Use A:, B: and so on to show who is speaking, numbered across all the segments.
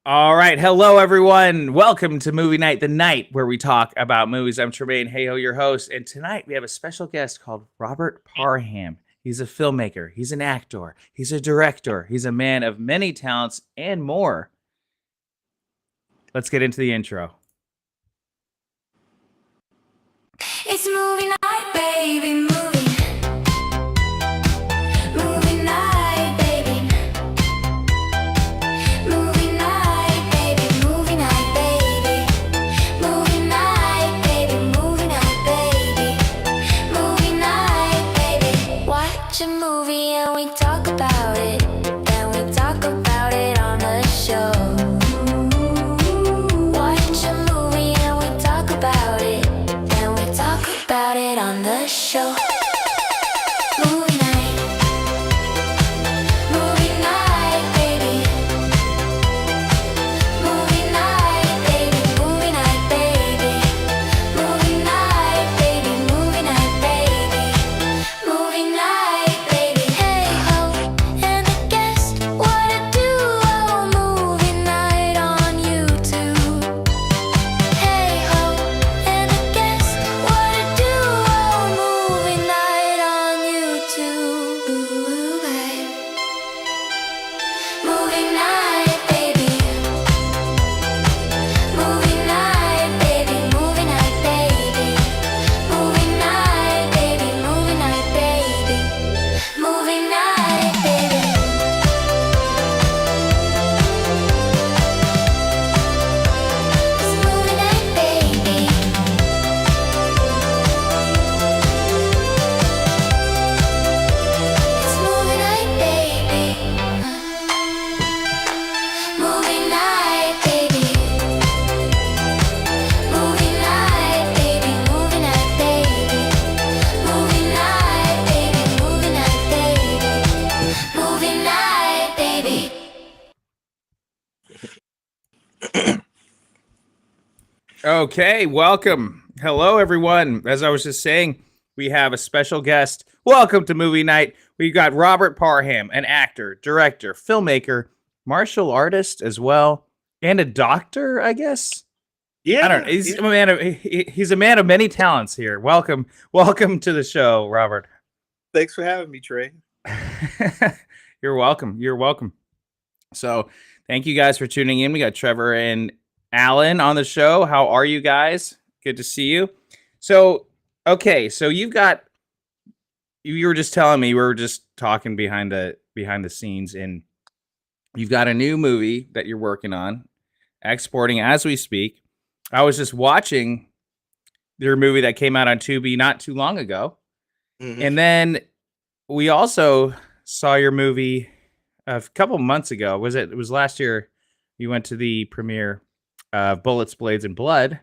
A: All right. Hello, everyone. Welcome to Movie Night, the night where we talk about movies. I'm Tremaine Hayhoe, your host. And tonight we have a special guest called Robert Parham. He's a filmmaker. He's an actor. He's a director. He's a man of many talents and more. Let's get into the intro.
B: It's movie night, baby, movie night, baby. Movie night, baby, movie night, baby. Movie night, baby, movie night, baby. Movie night, baby. Watch a movie and we talk about it. Then we talk about it on the show. Watch a movie and we talk about it. Then we talk about it on the show. Movie night. Movie night, baby. Movie night, baby. Movie night, baby. Movie night, baby. Movie night, baby. Movie night, baby. Hey ho, and I guess what I do. Oh, movie night on YouTube. Hey ho, and I guess what I do. Oh, movie night on YouTube. Movie night, baby. Movie night, baby. Movie night, baby. Movie night, baby. Movie night, baby. Movie night, baby. It's movie night, baby. It's movie night, baby. Movie night, baby. Movie night, baby. Movie night, baby. Movie night, baby. Movie night, baby. Movie night, baby.
A: Okay. Welcome. Hello, everyone. As I was just saying, we have a special guest. Welcome to Movie Night. We got Robert Parham, an actor, director, filmmaker, martial artist as well, and a doctor, I guess.
C: Yeah,
A: I don't know. He's a man of many talents here. Welcome to the show, Robert.
C: Thanks for having me, Trey.
A: You're welcome. So, thank you guys for tuning in. We got Trevor and Alan on the show. How are you guys? Good to see you. So, okay, so you were just telling me, we were just talking behind the scenes, and you've got a new movie that you're working on, exporting as we speak. I was just watching your movie that came out on Tubi not too long ago.
C: Mhm.
A: And then we also saw your movie a couple months ago. It was last year. You went to the premiere of Bullets, Blades, and Blood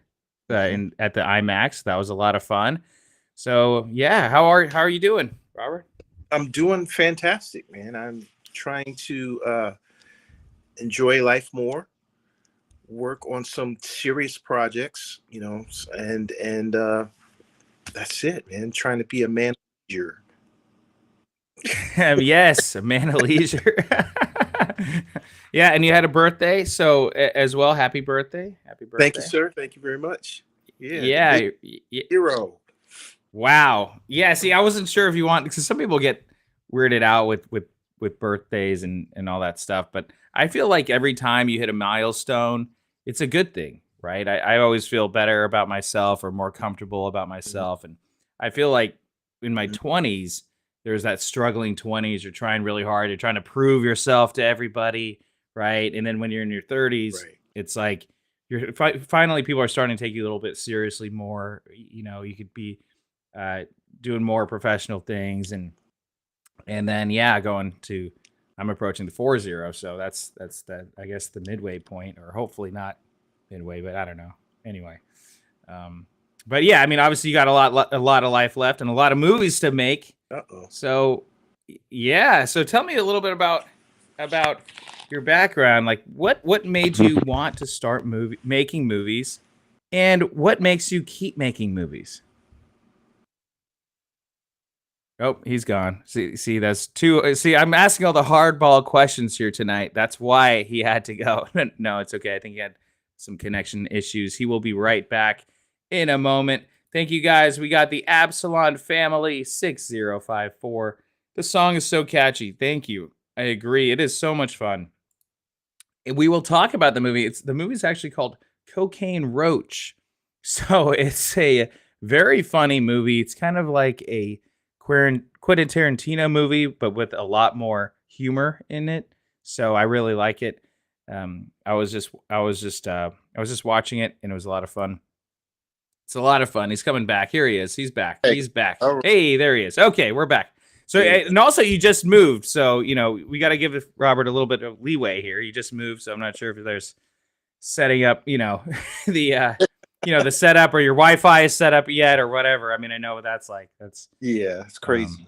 A: at the IMAX. That was a lot of fun. So yeah, how are you doing, Robert?
C: I'm doing fantastic, man. I'm trying to enjoy life more, work on some serious projects, and that's it, man. Trying to be a man of leisure.
A: Yes, a man of leisure. Yeah, and you had a birthday, so as well. Happy birthday! Happy birthday!
C: Thank you, sir. Thank you very much.
A: Yeah.
C: Hero.
A: Wow. Yeah. See, I wasn't sure if you want, because some people get weirded out with birthdays and all that stuff. But I feel like every time you hit a milestone, it's a good thing, right? I always feel better about myself or more comfortable about myself. And I feel like in my 20s, there's that struggling 20s. You're trying really hard. You're trying to prove yourself to everybody, right? And then when you're in your 30s,
C: Right.
A: it's like you're finally people are starting to take you a little bit seriously more. You could be doing more professional things, and then I'm approaching the 40, so that's the, I guess, the midway point, or hopefully not midway, but I don't know. Anyway, but yeah, I mean, obviously you got a lot of life left and a lot of movies to make. So yeah, so tell me a little bit about your background. Like, what made you want to start making movies, and what makes you keep making movies? Oh, he's gone. See, that's two. See, I'm asking all the hardball questions here tonight. That's why he had to go. No, it's okay. I think he had some connection issues. He will be right back in a moment. Thank you guys. We got the Absalon family 6054. The song is so catchy. Thank you. I agree. It is so much fun. And we will talk about the movie. The movie's actually called Cocaine Roach. So it's a very funny movie. It's kind of like a Quentin Tarantino movie, but with a lot more humor in it. So I really like it. I was just watching it, and it was a lot of fun. It's a lot of fun. He's coming back. Here he is. He's back.
C: Hey.
A: He's back.
C: All right.
A: Hey, there he is. Okay, we're back. So, and also you just moved. So, we got to give Robert a little bit of leeway here. He just moved. So I'm not sure if there's setting up, the, the setup or your Wi-Fi is set up yet or whatever. I mean, I know what that's like.
C: Yeah, it's crazy.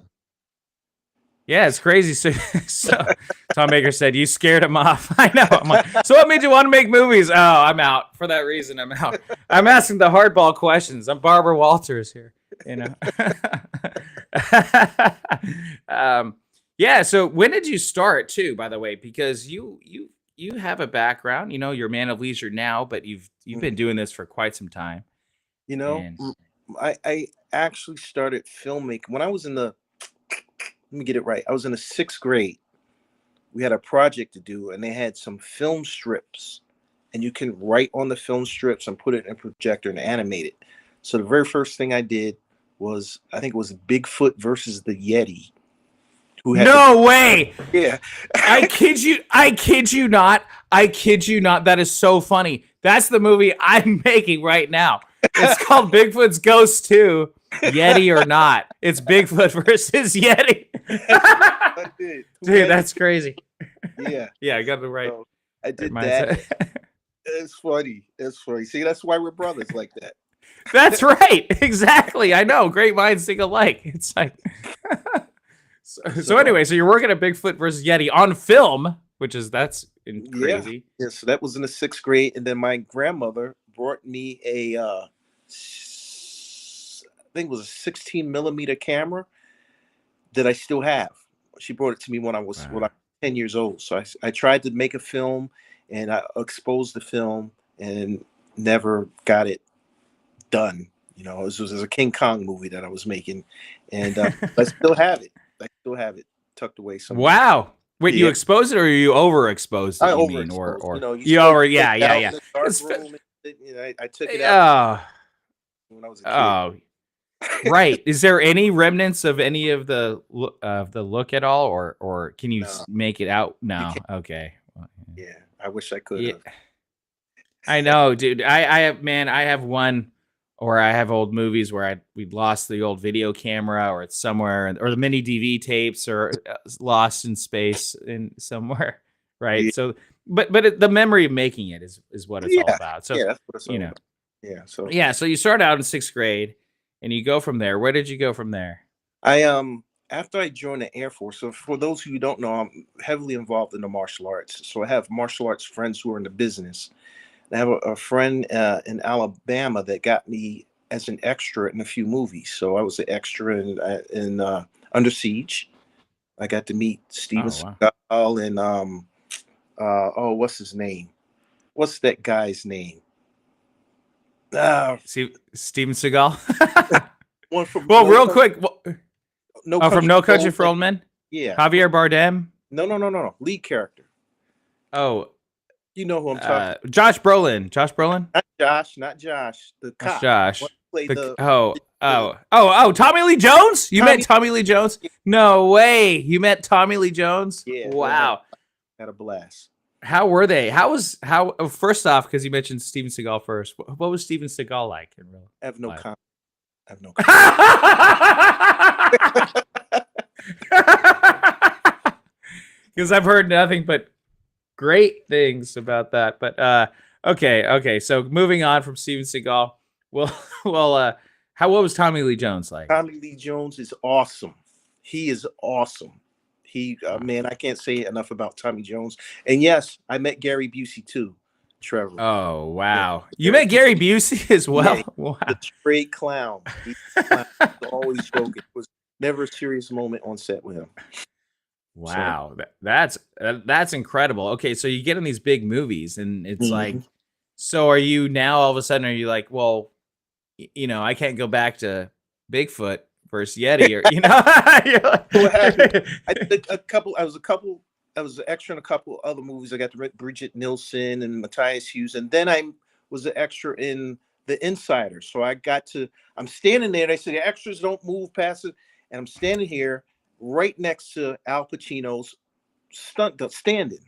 A: Yeah, it's crazy. So Tom Baker said, you scared him off. I know. I'm like, so what made you want to make movies? Oh, I'm out. For that reason, I'm out. I'm asking the hardball questions. I'm Barbara Walters here, Yeah, so when did you start too, by the way? Because you have a background, you're a man of leisure now, but you've been doing this for quite some time.
C: I actually started filmmaking when I was let me get it right. I was in the 6th grade. We had a project to do, and they had some film strips, and you can write on the film strips and put it in a projector and animate it. So the very first thing I did was, I think it was Bigfoot versus the Yeti.
A: No way.
C: Yeah.
A: I kid you not. That is so funny. That's the movie I'm making right now. It's called Bigfoot's Ghost 2, Yeti or Not. It's Bigfoot versus Yeti. Dude, that's crazy.
C: Yeah.
A: Yeah, I got the right.
C: So I did that. It's funny. See, that's why we're brothers like that.
A: That's right. Exactly. I know. Great minds think alike. It's like... So anyway, so you're working at Bigfoot versus Yeti on film, that's crazy.
C: Yeah, so that was in the 6th grade, and then my grandmother brought me I think it was a 16 millimeter camera that I still have. She brought it to me when I was 10 years old. So I tried to make a film, and I exposed the film, and never got it done. It was a King Kong movie that I was making, and I still have it. Tucked away somewhere.
A: Wow. Wait, you exposed it or you overexposed it?
C: I overexposed.
A: Yeah.
C: I took it out when I was a kid.
A: Right. Is there any remnants of any of the look at all, or can you make it out? No. Okay.
C: Yeah, I wish I could have.
A: I know, dude. I have one. Or I have old movies where we lost the old video camera, or it's somewhere, or the mini DV tapes are lost in space in somewhere, right? Yeah. So, but the memory of making it is what it's all about. So
C: that's what it's all about.
A: Yeah. So you start out in 6th grade, and you go from there. Where did you go from there?
C: After I joined the Air Force. So for those who don't know, I'm heavily involved in the martial arts. So I have martial arts friends who are in the business. I have a friend in Alabama that got me as an extra in a few movies. So I was an extra in Under Siege. I got to meet Steven Seagal and what's his name? What's that guy's name?
A: Steven Seagal.
C: Real
A: quick. From No Country for Old Men.
C: Yeah.
A: Javier Bardem.
C: No. Lead character.
A: Oh.
C: You know who I'm talking about.
A: Josh Brolin.
C: Not Josh. The cop.
A: Josh. Tommy Lee Jones? You met Tommy Lee Jones? No way. You met Tommy Lee Jones?
C: Yeah.
A: Wow.
C: Had a blast.
A: How were they? First off, because you mentioned Steven Seagal first, what was Steven Seagal like in real life?
C: I have no comment.
A: Because I've heard nothing but great things about that. But okay. So moving on from Steven Seagal. What was Tommy Lee Jones like?
C: Tommy Lee Jones is awesome. He is awesome. Man, I can't say enough about Tommy Jones. And yes, I met Gary Busey too, Trevor.
A: Oh, wow. You met Gary Busey as well?
C: Yeah, wow. The straight clown. He's always joking. never a serious moment on set with him.
A: Wow, that's incredible. Okay, so you get in these big movies, and it's like,
C: Mhm.
A: so are you now all of a sudden? Are you like, well, I can't go back to Bigfoot versus Yeti, or
C: What happened? I
A: you're
C: did a couple. I was an extra in a couple other movies. I got to Bridget Nielsen and Matthias Hughes, and then I was an extra in The Insider. So I got to. I'm standing there, and I said the extras don't move past it, and I'm standing here right next to Al Pacino's standing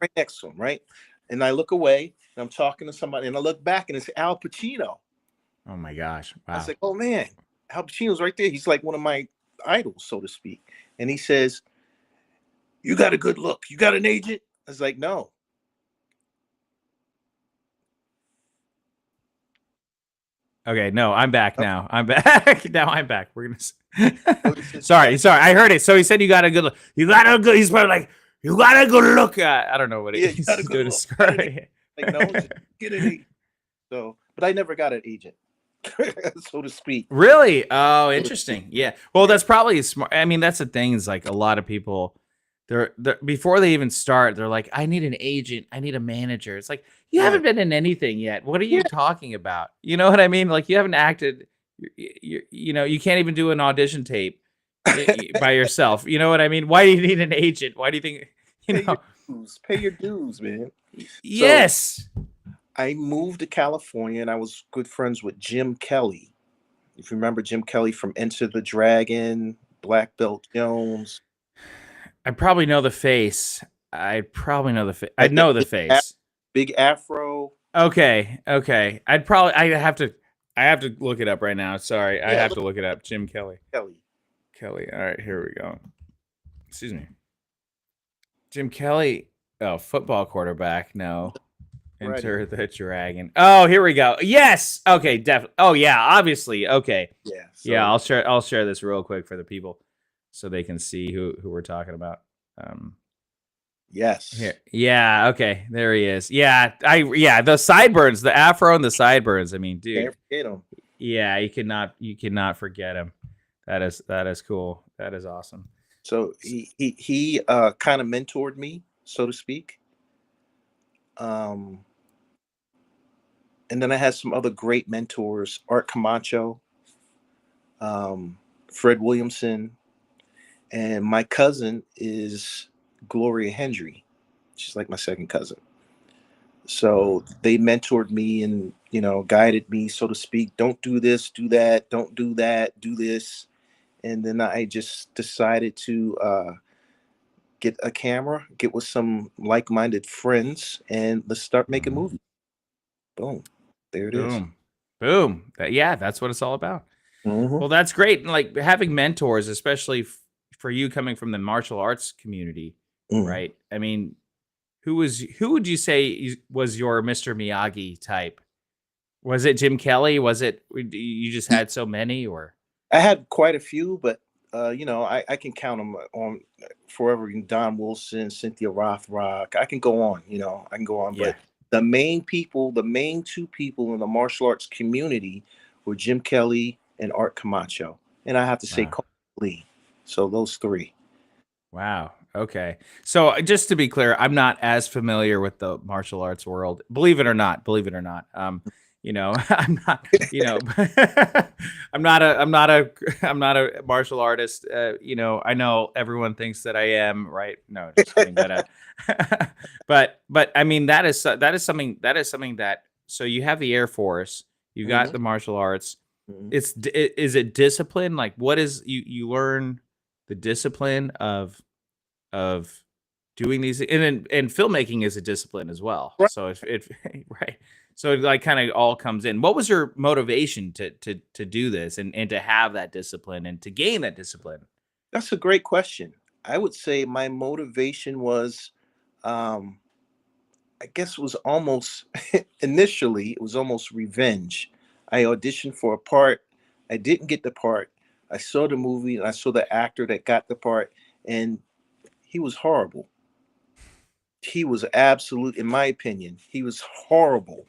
C: right next to him, right? And I look away, and I'm talking to somebody, and I look back, and it's Al Pacino.
A: Oh my gosh!
C: I was
A: Wow.
C: like, oh man, Al Pacino's right there. He's like one of my idols, so to speak. And he says, "You got a good look. You got an agent?" I was like, "No."
A: Okay, no, I'm back
C: Oh,
A: now. I'm back. Now I'm back. We're gonna.
C: no, he says, "You got
A: Sorry,
C: a
A: sorry. I heard it. So he said you got a good look. You got a good. He's probably like, you got a good look. I don't know what
C: yeah, you got a
A: he's
C: good
A: doing to
C: look. You got an
A: describe
C: agent."
A: it.
C: Like, no, just get an agent. So, but I never got an agent, so to speak.
A: Really? Oh,
C: So to speak.
A: interesting. Yeah. Well,
C: Yeah,
A: that's probably smart. I mean, that's the thing is like a lot of people, they're before they even start, they're like, I need an agent. I need a manager. It's like, you
C: yeah,
A: haven't been in anything yet. What are
C: yeah.
A: you talking about? You know what I mean? Like you haven't acted, you can't even do an audition tape by yourself. You know what I mean? Why do you need an agent? Why do you think, you
C: Pay your
A: know?
C: dues. Pay your dues, man. So
A: Yes.
C: I moved to California, and I was good friends with Jim Kelly. If you remember Jim Kelly from Enter the Dragon, Black Belt Jones,
A: I probably know the face. I probably know the face. I
C: had that
A: know the face.
C: big afro.
A: Okay, okay. I have to look it up right now. Sorry, I
C: Yeah,
A: have to
C: look
A: look it up. Jim Kelly.
C: at Kelly.
A: Kelly. All right, here we go. Excuse me. Jim Kelly. Oh, football quarterback. No.
C: Right.
A: Enter the Dragon. Oh, here we go. Yes. Okay, definitely. Oh yeah, obviously. Okay.
C: Yeah.
A: Yeah,
C: So
A: I'll share this real quick for the people so they can see who we're talking about.
C: yes.
A: Here. Yeah, okay. There he is. Yeah, the sideburns, the afro and the sideburns. I mean, dude.
C: Can't forget him.
A: Yeah, you cannot forget him. That is cool. That is awesome.
C: So he kind of mentored me, so to speak. Um, and then I had some other great mentors: Art Camacho, Fred Williamson, and my cousin is Gloria Hendry. She's like my second cousin. So they mentored me and guided me, so to speak. Don't do this, do that. Don't do that, do this. And then I just decided to get a camera, get with some like-minded friends, and let's start making movies. Boom, there it is.
A: Boom. Boom. Yeah, that's what it's all about.
C: Mhm.
A: Well, that's great. And like having mentors, especially for you coming from the martial arts community,
C: Mhm.
A: right? I mean, who would you say was your Mr. Miyagi type? Was it Jim Kelly? Was it you just had so many or
C: I had quite a few, but I can count them on forever. Don Wilson, Cynthia Rothrock. I can go on. I can go on.
A: yeah.
C: But the main two people in the martial arts community were Jim Kelly and Art Camacho, and I have to say
A: Wow.
C: Coach Lee. So those three.
A: Wow. Okay. So just to be clear, I'm not as familiar with the martial arts world. Believe it or not. Believe it or not. I'm not. I'm not a martial artist. I know everyone thinks that I am. Right? No, just kidding. But I mean that is something that. So you have the Air Force. You got
C: Mhm,
A: the martial arts.
C: mhm.
A: Is it discipline? Like what is you learn the discipline of doing these and filmmaking is a discipline as well.
C: Right.
A: So if it right. So it like kind of all comes in. What was your motivation to do this and to have that discipline and to gain that discipline?
C: That's a great question. I would say my motivation was, um, I guess it was almost initially, it was almost revenge. I auditioned for a part. I didn't get the part. I saw the movie and I saw the actor that got the part, and he was horrible. He was absolute, in my opinion, he was horrible.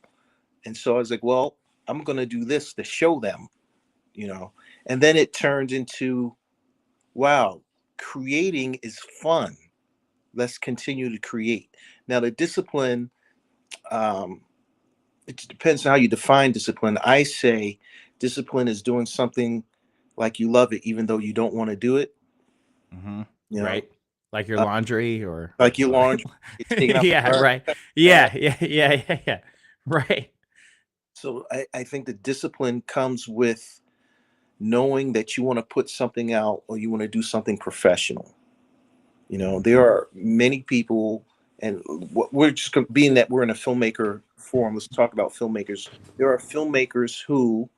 C: And so I was like, well, I'm going to do this to show them, you know. And then it turned into, wow, creating is fun. Let's continue to create. Now, the discipline, um, it depends on how you define discipline. I say discipline is doing something like you love it, even though you don't want to do it.
A: Hmm.
C: You know,
A: Right. Like your
C: uh,
A: laundry or
C: like your
A: sorry.
C: laundry, it's taking out
A: Yeah,
C: the
A: right.
C: trash.
A: Yeah. Right.
C: So I think the discipline comes with knowing that you want to put something out or you want to do something professional. You know,
A: Mhm.
C: there are many people, and we're just being that we're in a filmmaker forum, let's talk about filmmakers. There are filmmakers who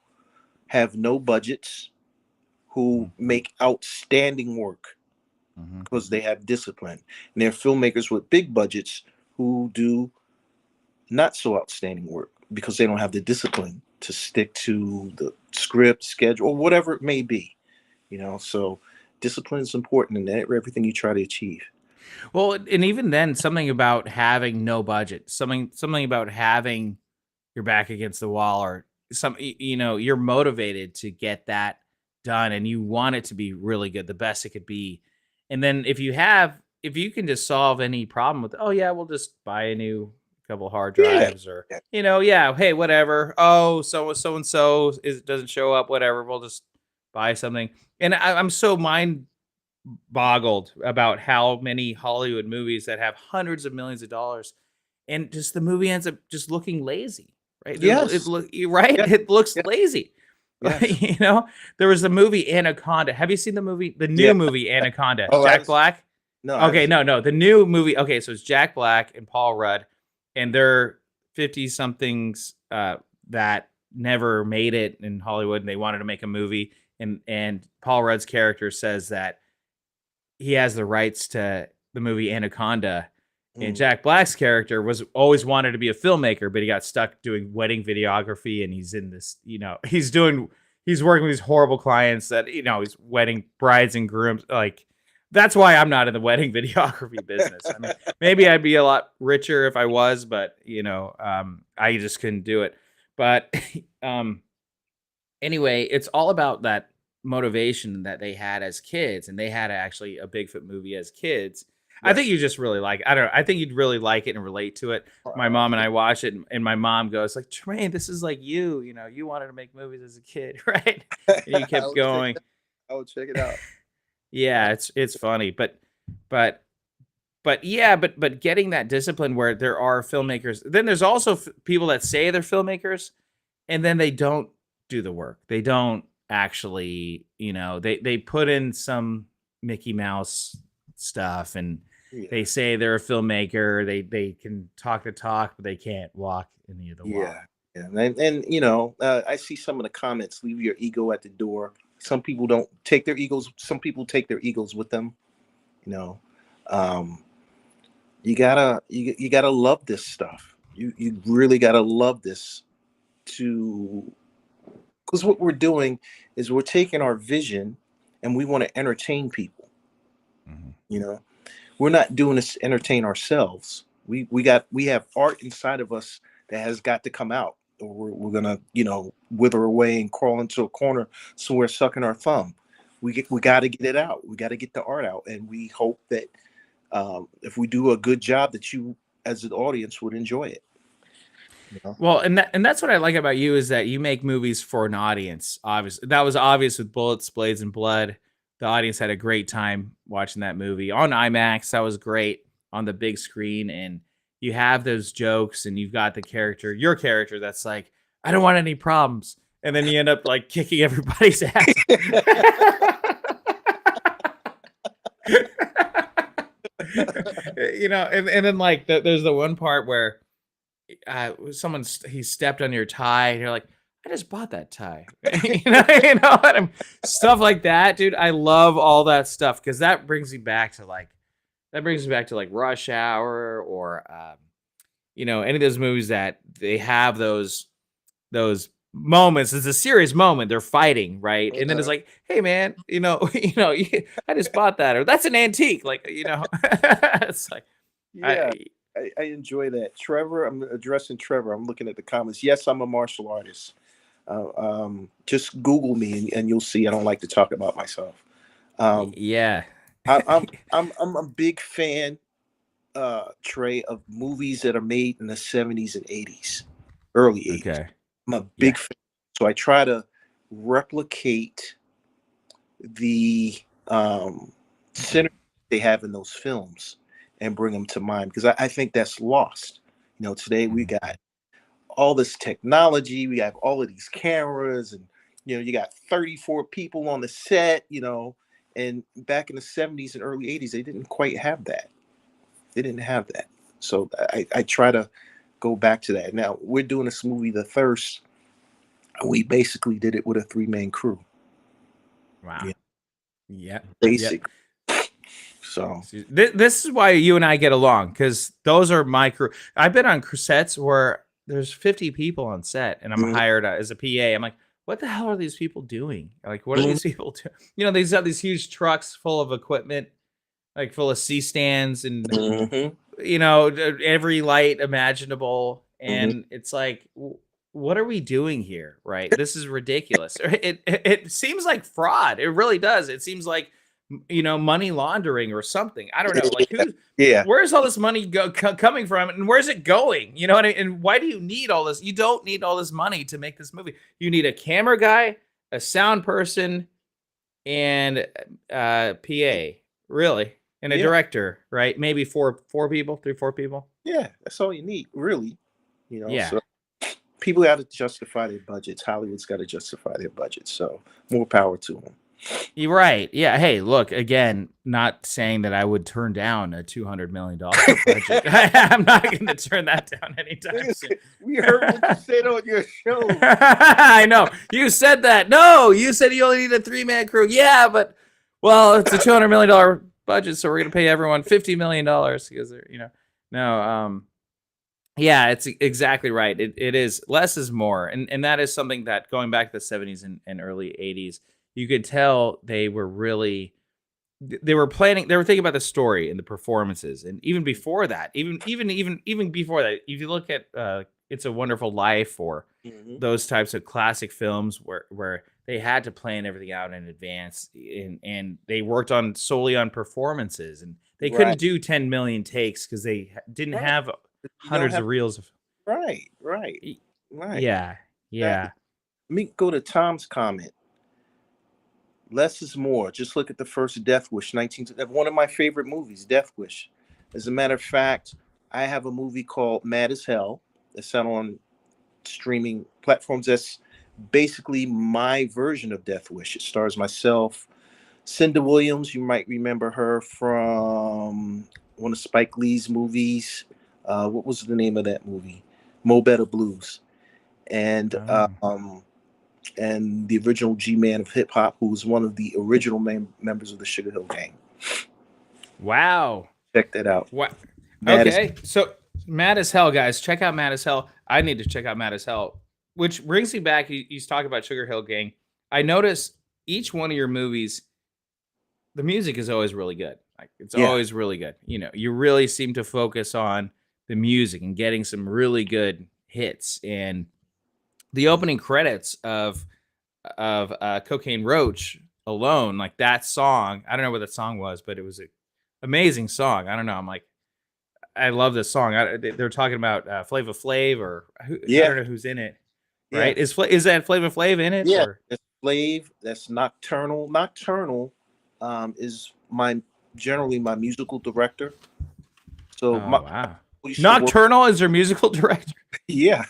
C: have no budgets, who
A: Mhm.
C: make outstanding work
A: Mhm.
C: because they have discipline. And there are filmmakers with big budgets who do not so outstanding work because they don't have the discipline to stick to the script, schedule, or whatever it may be. You know, so discipline is important in everything you try to achieve.
A: Well, and even then, something about having no budget, something about having your back against the wall, or you're motivated to get that done, and you want it to be really good, the best it could be. And then if you can just solve any problem with, oh yeah, we'll just buy a new couple hard
C: Yeah.
A: drives, or
C: Yeah.
A: yeah, hey, whatever. Oh, so and so is doesn't show up, whatever. We'll just buy something. And I'm so mind boggled about how many Hollywood movies that have hundreds of millions of dollars, and just the movie ends up just looking lazy, right?
C: Yes.
A: Right?
C: Yeah.
A: It looks
C: Yeah.
A: lazy.
C: Yes.
A: There was the movie Anaconda. Have you seen the
C: Yeah.
A: new movie Anaconda?
C: Oh, I
A: Jack
C: haven't seen,
A: Black?
C: no, I haven't
A: Okay,
C: seen.
A: no. The new movie. Okay, so it's Jack Black and Paul Rudd, and they're 50 somethings that never made it in Hollywood, and they wanted to make a movie. And Paul Rudd's character says that he has the rights to the movie Anaconda. And
C: Mm.
A: Jack Black's character was always wanted to be a filmmaker, but he got stuck doing wedding videography. And he's in this, he's working with these horrible clients that, he's wedding brides and grooms. Like, that's why I'm not in the wedding videography business. I mean, maybe I'd be a lot richer if I was, but, I just couldn't do it. But, um, anyway, it's all about that motivation that they had as kids, and they had actually a Bigfoot movie as kids. I think
C: Yes.
A: you just really like. I don't know. I think you'd really like it and relate to it. My
C: Uh,
A: mom and I watch it, and my mom goes like, "Tremaine, this is like you. You wanted to make movies as a kid, right?" And you
C: I
A: kept
C: will check it
A: going.
C: out. I will check it out.
A: Yeah, it's funny, but but getting that discipline where there are filmmakers. Then there's also people that say they're filmmakers, and then they don't do the work. They don't actually, they put in some Mickey Mouse stuff, and
C: Yeah.
A: they say they're a filmmaker. They can talk the talk, but they can't walk any of the walk.
C: Yeah. Yeah. And I see some of the comments, leave your ego at the door. Some people don't take their egos. Some people take their egos with them. You know, um, you gotta love this stuff. You really gotta love this to, because what we're doing is we're taking our vision and we want to entertain people.
A: Mhm.
C: You know, we're not doing this to entertain ourselves. We have art inside of us that has got to come out, or we're gonna wither away and crawl into a corner somewhere sucking our thumb. We got to get it out. We got to get the art out, and we hope that if we do a good job, that you as an audience would enjoy it. You know?
A: Well, and that's what I like about you, is that you make movies for an audience. Obviously, that was obvious with Bullets, Blades, and Blood. The audience had a great time watching that movie on IMAX. That was great on the big screen, and you have those jokes, and you've got your character that's like, I don't want any problems, and then you end up like kicking everybody's ass. And then like there's the one part where he stepped on your tie, and you're like, I just bought that tie. Stuff like that, dude. I love all that stuff, because that brings me back to like Rush Hour, or any of those movies that they have those moments. It's a serious moment. They're fighting, right? And then it's like, hey man, I just bought that, or that's an antique. Like, it's like,
C: Yeah,
A: I
C: I enjoy that. Trevor, I'm addressing Trevor. I'm looking at the comments. Yes, I'm a martial artist. Just Google me and you'll see I don't like to talk about myself. Um,
A: Yeah.
C: I'm a big fan, Trey, of movies that are made in the 70s and 80s, early 80s.
A: Okay.
C: I'm a
A: Yeah.
C: big fan. So I try to replicate the synergy they have in those films and bring them to mine because I think that's lost. Today we
A: Mhm.
C: got all this technology, we have all of these cameras, and you got 34 people on the set, and back in the 70s and early 80s, they didn't quite have that. They didn't have that. So I try to go back to that. Now we're doing this movie, The Thirst. We basically did it with a three-man crew.
A: Wow.
C: Yeah,
A: Yeah.
C: basic. So
A: This is why you and I get along, because those are my crew. I've been on sets where there's 50 people on set, and I'm
C: mhm,
A: hired as a PA. I'm like, what the hell are these people doing? Like, what are
C: mhm,
A: these people doing? These have these huge trucks full of equipment, like full of C stands and
C: mhm,
A: every light imaginable,
C: mhm.
A: and it's like, what are we doing here? Right? This is ridiculous. It seems like fraud. It really does. It seems like money laundering or something. I don't know. Like,
C: Yeah,
A: where's all this money coming from, and where's it going? You know what I mean? And why do you need all this? You don't need all this money to make this movie. You need a camera guy, a sound person, and PA, really, and a
C: yeah,
A: director, right? Maybe four people, 3-4 people.
C: yeah. That's all you need, really.
A: Yeah.
C: So people got to justify their budgets. Hollywood's got to justify their budgets. So more power to them.
A: You're right. Yeah. Hey, look, again, not saying that I would turn down a $200 million budget. I'm not going to turn that down anytime soon.
C: We heard what you said on your show.
A: I know. You said that. No, you said you only need a 3-man crew. Yeah, but, well, it's a $200 million budget, so we're going to pay everyone $50 million because they're. No, yeah, it's exactly right. It is less is more. And that is something that going back to the 70s and early 80s, you could tell they were thinking about the story and the performances. And even before that, even before that, if you look at It's a Wonderful Life or
C: Mhm.
A: those types of classic films where they had to plan everything out in advance, and they worked solely on performances, and they
C: Right.
A: couldn't do 10 million takes because they didn't
C: Right.
A: have
C: You don't
A: hundreds
C: have
A: of reels of.
C: right.
A: Y-
C: Right.
A: Yeah,
C: Exactly.
A: yeah.
C: Let me go to Tom's comment. Less is more. Just look at the first Death Wish, one of my favorite movies, Death Wish. As a matter of fact, I have a movie called Mad as Hell that's out on streaming platforms. That's basically my version of Death Wish. It stars myself, Cinda Williams. You might remember her from one of Spike Lee's movies. What was the name of that movie? Mo Better Blues. And
A: Oh.
C: and the original G-Man of hip hop, who was one of the original members of the Sugar Hill Gang.
A: Wow.
C: Check that out.
A: What?
C: Mad as
A: Okay, so Mad as Hell, guys, check out Mad as Hell. I need to check out Mad as Hell, which brings me back. You talk about Sugar Hill Gang. I notice each one of your movies, the music is always really good. Like, it's
C: Yeah.
A: always really good. You really seem to focus on the music and getting some really good hits. And the opening credits of Cocaine Roach alone, like that song. I don't know what that song was, but it was an amazing song. I don't know. I'm like, I love this song. They're talking about Flava Flav, or I
C: Yeah.
A: don't know who's in it.
C: Yeah.
A: Right? Is that Flava Flav in it?
C: Yeah.
A: Or?
C: That's Slave. That's Nocturnal. Nocturnal is generally my musical director. So
A: Oh, wow.
C: we used to work-
A: Nocturnal is your musical director?
C: yeah.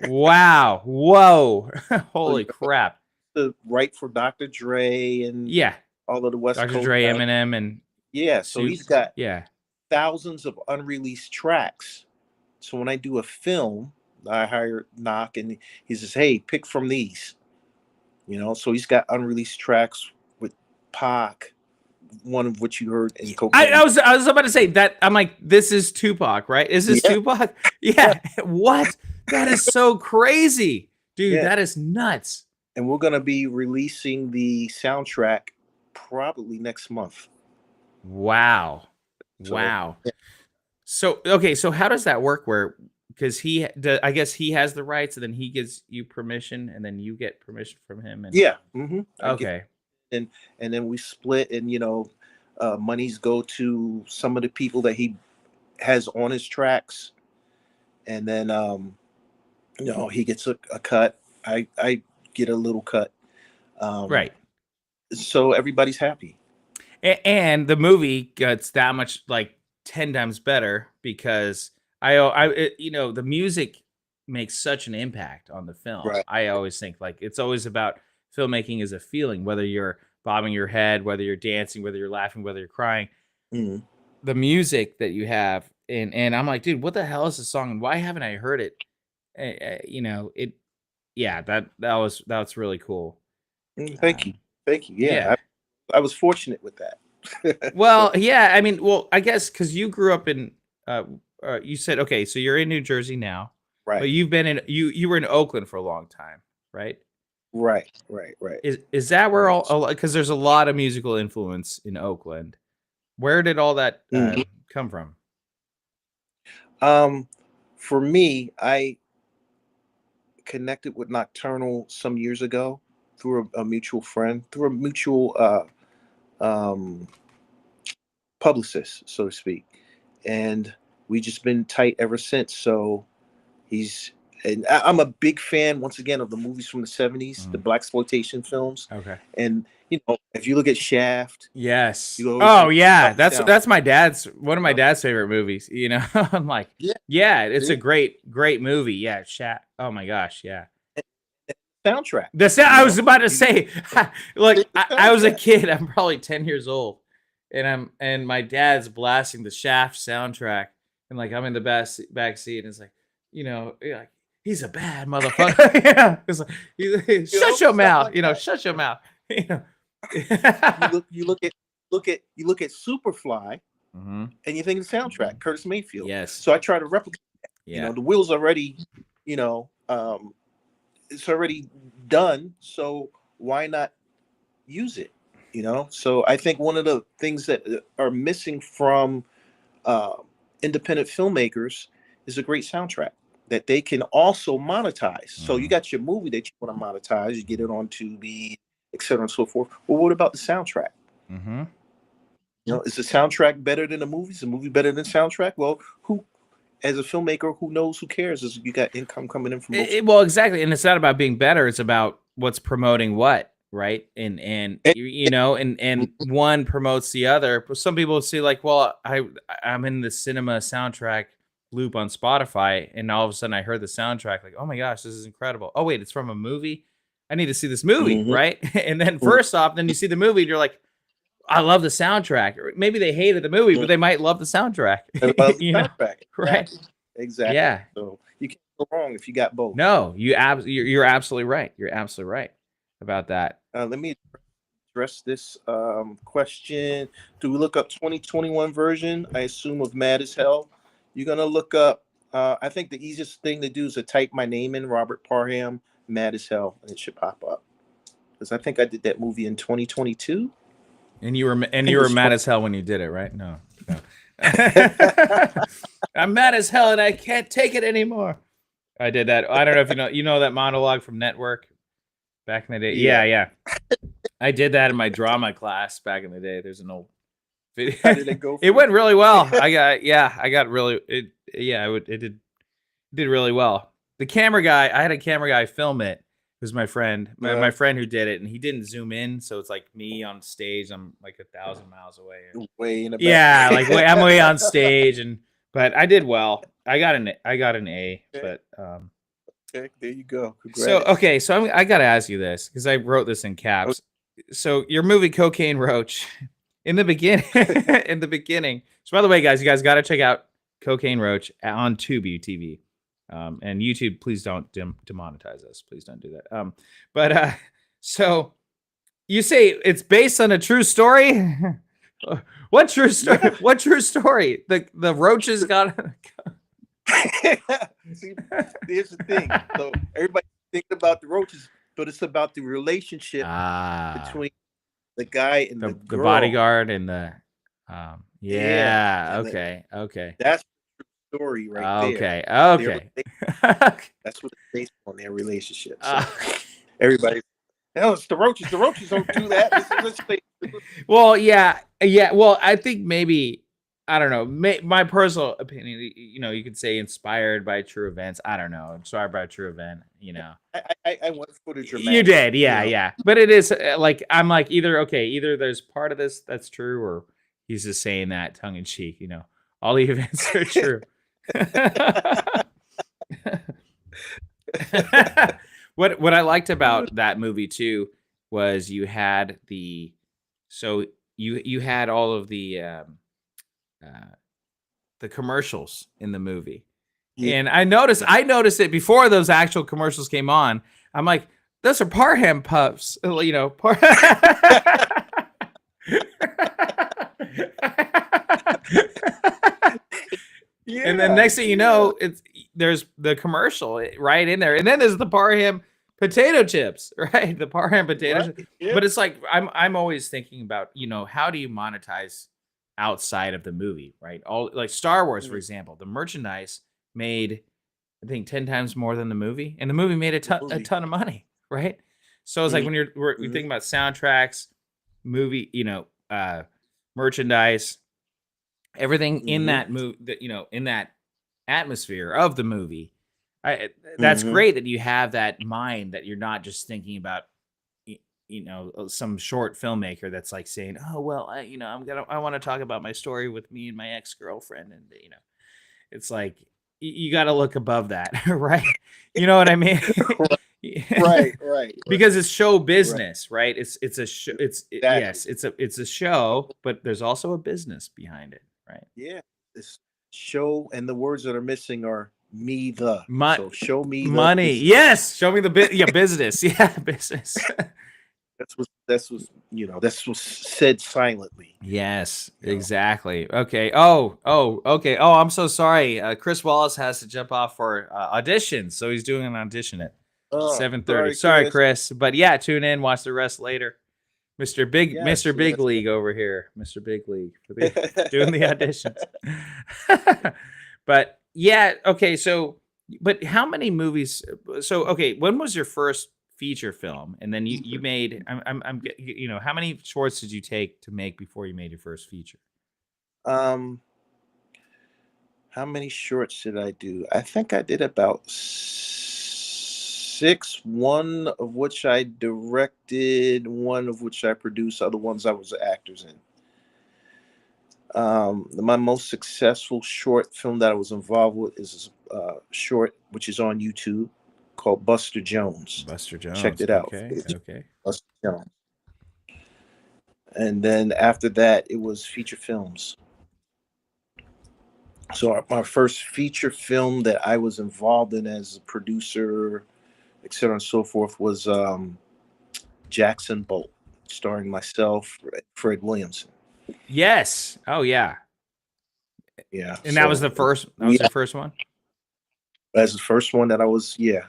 A: Wow. Whoa. Holy crap.
C: To write for Dr. Dre and
A: Yeah.
C: all of the West
A: Dr.
C: Coast
A: Dre,
C: guys.
A: Eminem, and
C: Yeah. So he's
A: Soup.
C: got
A: Yeah.
C: thousands of unreleased tracks. So when I do a film, I hire Knock and he says, "Hey, pick from these." So he's got unreleased tracks with Pac, one of which you heard in Coca.
A: I was about to say that. I'm like, this is Tupac, right? Is this
C: Yeah.
A: Tupac? Yeah. What? That is so crazy. Dude,
C: Yeah.
A: that is nuts.
C: And we're gonna be releasing the soundtrack probably next month.
A: Wow.
C: So,
A: Wow.
C: yeah.
A: So, okay, so how does that work because I guess he has the rights, and then he gives you permission, and then you get permission from him. And
C: Yeah.
A: okay,
C: And then we split, and monies go to some of the people that he has on his tracks, and then he gets a cut. I get a little cut.
A: right.
C: So everybody's happy.
A: And the movie gets that much, like 10 times better, because the music makes such an impact on the film.
C: Right.
A: I always think, like, it's always about filmmaking as a feeling, whether you're bobbing your head, whether you're dancing, whether you're laughing, whether you're crying.
C: Mhm.
A: The music that you have, and I'm like, dude, what the hell is this song, and why haven't I heard it? It. Yeah, that's really cool.
C: Thank you. Yeah,
A: Yeah.
C: I was fortunate with that.
A: Well, yeah, I mean, I guess because you grew up in, you said, okay, so you're in New Jersey now,
C: Right.
A: but you've been you were in Oakland for a long time, right?
C: Right.
A: Is that where because there's a lot of musical influence in Oakland. Where did all that come from?
C: For me, I connected with Nocturnal some years ago through a mutual friend, through a mutual publicist, so to speak, and we just been tight ever since. So I'm a big fan, once again, of the movies from the 70s, the blaxploitation films.
A: Okay.
C: And if you look at Shaft,
A: Yes.
C: you
A: Oh yeah,
C: Up Down.
A: that's one of my dad's favorite movies. I'm like, yeah, it's a great movie. Yeah, Oh my gosh, yeah.
C: Soundtrack.
A: I was about to say, look, I was a kid. I'm probably 10 years old, and my dad's blasting the Shaft soundtrack, and like I'm in the back seat, and it's like, like, he's a bad motherfucker. Yeah, it's like, shut your mouth. Shut your mouth.
C: you look at Superfly, and you think of the soundtrack, Curtis Mayfield.
A: Yes.
C: So I try to replicate that.
A: Yeah.
C: The wheel's already, it's already done. So why not use it? So I think one of the things that are missing from independent filmmakers is a great soundtrack that they can also monetize. So you got your movie that you want to monetize, you get it on Tubi, et cetera, and so forth. Well, what about the soundtrack? Is the soundtrack better than the movie? Is the movie better than the soundtrack? Well, as a filmmaker, who knows? Who cares? As you got income coming in from both.
A: Well, exactly, and it's not about being better; it's about what's promoting what, right? And one promotes the other. But some people see, like, well, I'm in the cinema soundtrack loop on Spotify, and all of a sudden I heard the soundtrack, like, oh my gosh, this is incredible. Oh wait, it's from a movie. I need to see this movie, right? And then first off, then you see the movie, and you're like, I love the soundtrack. Or maybe they hated the movie, but they might love the soundtrack.
C: Soundtrack.
A: Right?
C: Exactly.
A: Yeah.
C: So you can't go wrong if you got both.
A: No, you're absolutely right. You're absolutely right about that.
C: Let me address this question. Do we look up 2021 version? I assume of Mad as Hell. You're gonna look up. I think the easiest thing to do is to type my name in, Robert Parham, Mad as Hell, and it should pop up. Because I think I did that movie in 2022.
A: And you were mad as hell when you did it, right? No. I'm mad as hell and I can't take it anymore. I did that. I don't know if you know that monologue from Network back in the day. Yeah. I did that in my drama class back in the day. There's an old video.
C: How did it go?
A: It went really well. It did really well. The camera guy, I had a camera guy film it. Who's my friend? My friend who did it, and he didn't zoom in, so it's like me on stage. I'm like 1,000 miles away.
C: Way in the back.
A: Yeah, like I'm way on stage, but I did well. I got an A.
C: Okay.
A: But
C: okay, there you go.
A: So I got to ask you this because I wrote this in caps. So your movie Cocaine Roach, in the beginning. So by the way, guys, you guys got to check out Cocaine Roach on Tubi TV. And YouTube, please don't demonetize us. Please don't do that. So you say it's based on a true story? What true story? What true story? The roaches got.
C: See, here's the thing. So everybody thinks about the roaches, but it's about the relationship between the guy and the girl.
A: bodyguard and the. Okay.
C: That's story right there.
A: Okay.
C: Their
A: Okay.
C: that's what it's based on, their relationship.
A: Uh,
C: So everybody, no, it's the roaches. The roaches don't do that. This is
A: well, yeah, yeah. Well, I think maybe I don't know. My personal opinion, you could say inspired by true events. I don't know. Inspired by a true event.
C: I went for the
A: You
C: dramatic.
A: did, yeah, yeah. But it is like I'm like either there's part of this that's true, or he's just saying that tongue in cheek. All the events are true. What I liked about that movie too was you had you had all of the commercials in the movie.
C: Yeah.
A: And I noticed it before those actual commercials came on. I'm like, those are Parham puffs,
C: Yeah,
A: and then next thing you know, there's the commercial right in there, and then there's the Parham potato chips, right? The Parham potato chips.
C: Yeah.
A: But it's like I'm always thinking about how do you monetize outside of the movie, right? All like Star Wars, for example, the merchandise made I think 10 times more than the movie, and the movie made a ton of money, right? So it's like when you're thinking about soundtracks, movie, merchandise, everything in that movie, that in that atmosphere of the movie. That's great that you have that mind, that you're not just thinking about some short filmmaker that's like saying, oh well, I want to talk about my story with me and my ex-girlfriend, and it's like you got to look above that, right? You know what I mean?
C: right.
A: Because it's show business, right? It's a show. Yes, it's a show, but there's also a business behind it, right?
C: Yeah, this show, and the words that are missing are me the. So show me the
A: money.
C: business.
A: Yes, show me the business. Yeah, business.
C: That's what's said silently.
A: Yes, exactly. Okay. Oh, okay. Oh, I'm so sorry. Chris Wallace has to jump off for auditions, so he's doing an audition at 7:30. Sorry, Chris. But yeah, tune in, watch the rest later. Mr. Big League over here. Mr. Big League doing the auditions. But yeah, okay. So, but how many movies? So, okay, when was your first feature film? And then you made. How many shorts did you take to make before you made your first feature?
C: How many shorts did I do? I think I did about 6, one of which I directed, one of which I produced, other ones I was actors in. My most successful short film that I was involved with is a short which is on YouTube called Buster Jones. Checked it out.
A: Okay.
C: Buster Jones. And then after that, it was feature films. So my first feature film that I was involved in as a producer, et cetera, and so forth, was Jackson Bolt, starring myself, Fred Williamson.
A: Yes. Oh yeah.
C: Yeah.
A: And that was the first. That was your first one.
C: That's the first one that I was. Yeah.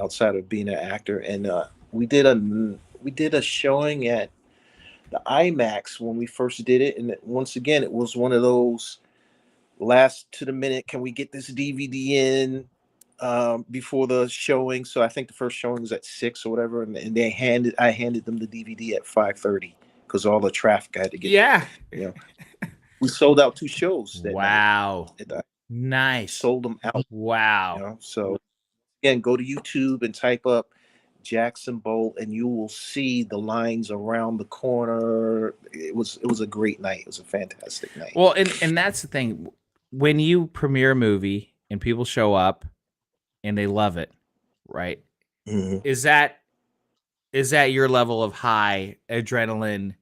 C: Outside of being an actor, and we did a showing at the IMAX when we first did it, and once again, it was one of those last to the minute. Can we get this DVD in before the showing? So I think the first showing was at 6 or whatever, and I handed them the DVD at 5:30 because all the traffic I had to get.
A: Yeah.
C: We sold out 2 shows.
A: Wow. Nice.
C: Sold them out.
A: Wow.
C: So again, go to YouTube and type up Jackson Bolt, and you will see the lines around the corner. It was a great night. It was a fantastic night.
A: Well, and that's the thing. When you premiere a movie and people show up and they love it, right?
C: Mm-hmm.
A: Is that your level of high adrenaline,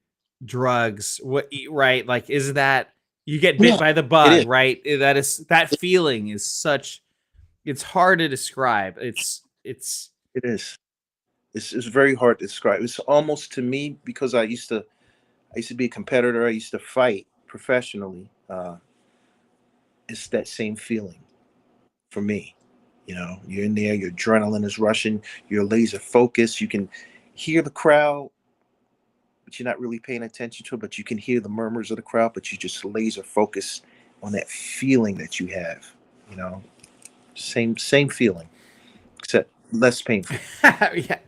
A: drugs? Right? Like, is that you get bit by the bug, right? That feeling is such. It's hard to describe. It is.
C: It's very hard to describe. It's almost, to me, because I used to be a competitor. I used to fight professionally. It's that same feeling for me. You're in there, your adrenaline is rushing, you're laser focused. You can hear the crowd, but you're not really paying attention to it. But you can hear the murmurs of the crowd, but you just laser focused on that feeling that you have, you know, same feeling, except less painful.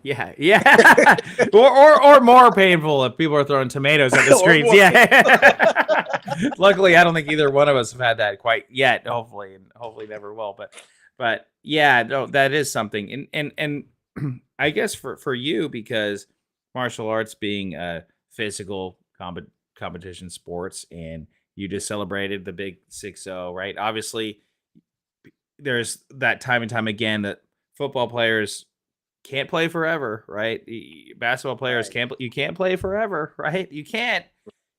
A: Yeah. or more painful if people are throwing tomatoes at the
C: Or
A: screens.
C: more
A: Yeah. Luckily, I don't think either one of us have had that quite yet. Hopefully, and hopefully never will. But yeah, no, that is something. And I guess for you, because martial arts being a physical competition sports, and you just celebrated the big 6-0, right? Obviously, there's that time and time again that football players can't play forever, right? Basketball players
C: Right.
A: can't. You can't play forever, right? You can't.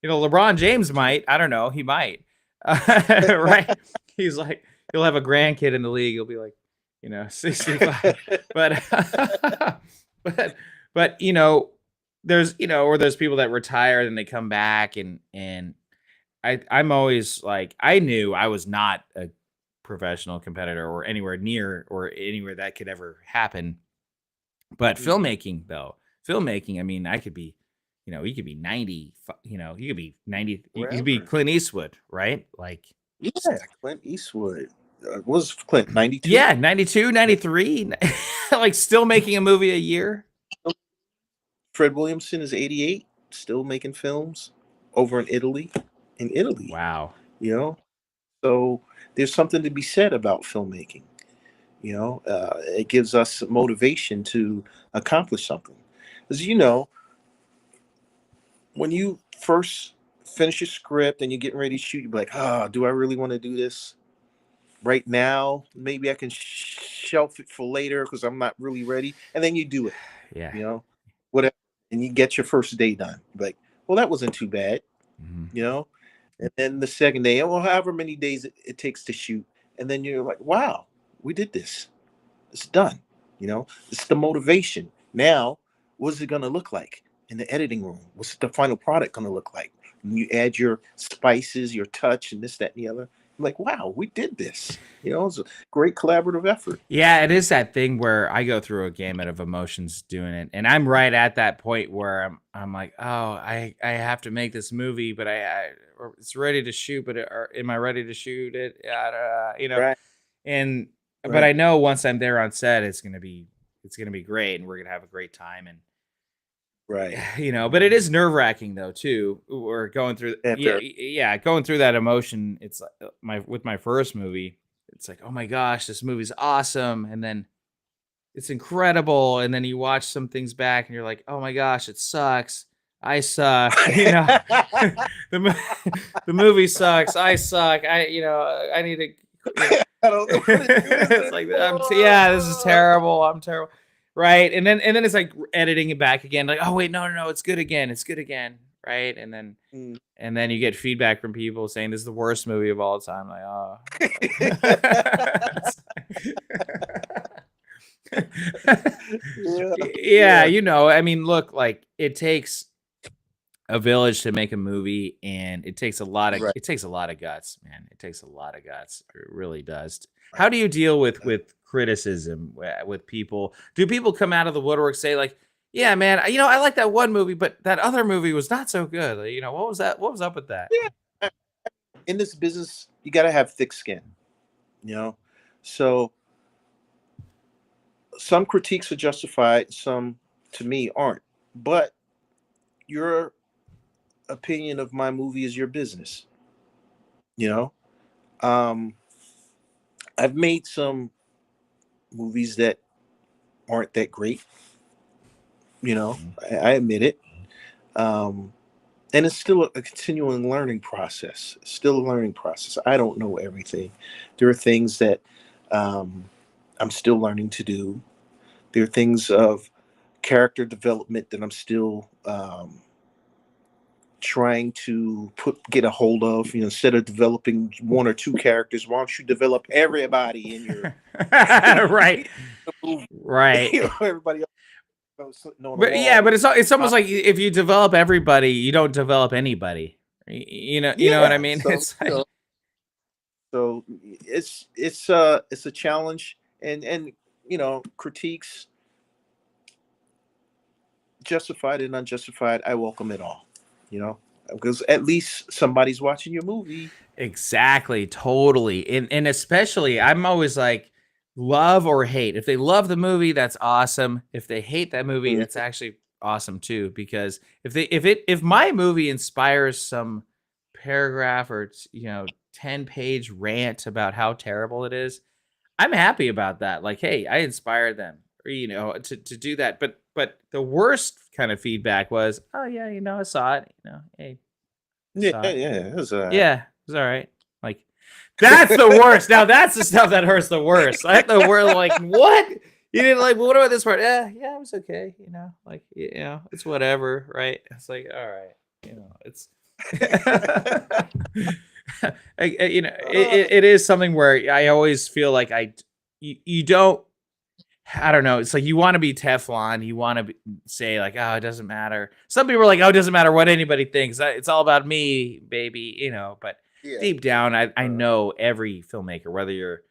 A: You know, LeBron James might. I don't know. He might. Right? He's like, he'll have a grandkid in the league. He'll be like, 65. But but there's or there's people that retire and they come back, and I'm always like, I knew I was not a professional competitor or anywhere near or anywhere that could ever happen. But filmmaking, I mean, I could be, you could be 90, you could be 90, you could be
C: Forever.
A: Clint Eastwood, right? Like,
C: Yeah, Clint Eastwood. What was Clint, 92?
A: yeah, 92, 93, like still making a movie a year.
C: Fred Williamson is 88, still making films over in Italy. In Italy,
A: Wow.
C: you know. So there's something to be said about filmmaking. It gives us motivation to accomplish something. Because when you first finish your script and you're getting ready to shoot, you're like, do I really want to do this right now? Maybe I can shelf it for later because I'm not really ready. And then you do it,
A: Yeah.
C: whatever, and you get your first day done. You're like, well, that wasn't too bad,
A: Mhm.
C: And then the second day, well, however many days it takes to shoot, and then you're like, wow, we did this. It's done. It's the motivation. Now, what's it going to look like in the editing room? What's the final product going to look like? When you add your spices, your touch, and this, that, and the other. I'm like, wow, we did this. It's a great collaborative effort.
A: Yeah, it is that thing where I go through a gamut of emotions doing it, and I'm right at that point where I'm like, oh, I have to make this movie, but or it's ready to shoot, but am I ready to shoot it?
C: Right.
A: And but
C: Right.
A: I know once I'm there on set, it's gonna be great, and we're gonna have a great time, and
C: Right.
A: but it is nerve wracking though too. We're going through, going through that emotion. It's like with my first movie. It's like, oh my gosh, this movie's awesome, and then it's incredible, and then you watch some things back, and you're like, oh my gosh, it sucks. I suck. The the movie sucks. I suck. I need to.
C: I don't know what to do with
A: It's
C: it
A: like,
C: anymore.
A: this is terrible. I'm terrible. Right. And then it's like editing it back again. Like, oh wait, no, it's good again. It's good again. Right. And then
C: Mm.
A: you get feedback from people saying this is the worst movie of all time. Like, oh.
C: Yeah.
A: I mean, look, like, it takes a village to make a movie, and it takes a lot of
C: Right.
A: guts, man. It takes a lot of guts. It really does. How do you deal with criticism with people? Do people come out of the woodwork say like, yeah, man, I like that one movie, but that other movie was not so good. Like, what was that? What was up with that?
C: Yeah. In this business, you got to have thick skin, So some critiques are justified, some to me aren't. But your opinion of my movie is your business. Um, I've made some movies that aren't that great. I admit it. And it's still a continuing learning process. Still a learning process. I don't know everything. There are things that I'm still learning to do. There are things of character development that I'm still trying to get a hold of. Instead of developing one or two characters, why don't you develop everybody in your
A: Right. Right.
C: Everybody else.
A: But yeah, but it's almost like if you develop everybody, you don't develop anybody. You know what I mean?
C: So,
A: It's like,
C: so it's a challenge, and critiques, justified and unjustified, I welcome it all. because at least somebody's watching your movie.
A: Exactly, totally. And especially I'm always like love or hate. If they love the movie, that's awesome. If they hate that movie,
C: Mm.
A: that's actually awesome too because if my movie inspires some paragraph or 10-page rant about how terrible it is, I'm happy about that. Like, hey, I inspired them, or, to do that. But the worst kind of feedback was, oh yeah, I saw it. Hey,
C: Yeah,
A: saw it.
C: yeah, it was all right.
A: Yeah, it was all right. Like, that's the worst. Now that's the stuff that hurts the worst. I the word like, what? You didn't like? What about this part? Yeah, it was okay. Like, it's whatever, right? It's like, all right, it's. It is something where I always feel like you don't. I don't know. It's like you want to be Teflon. You want to say like, oh, it doesn't matter. Some people are like, oh, it doesn't matter what anybody thinks. It's all about me, baby. But
C: Yeah.
A: deep down, I know every filmmaker, whether you're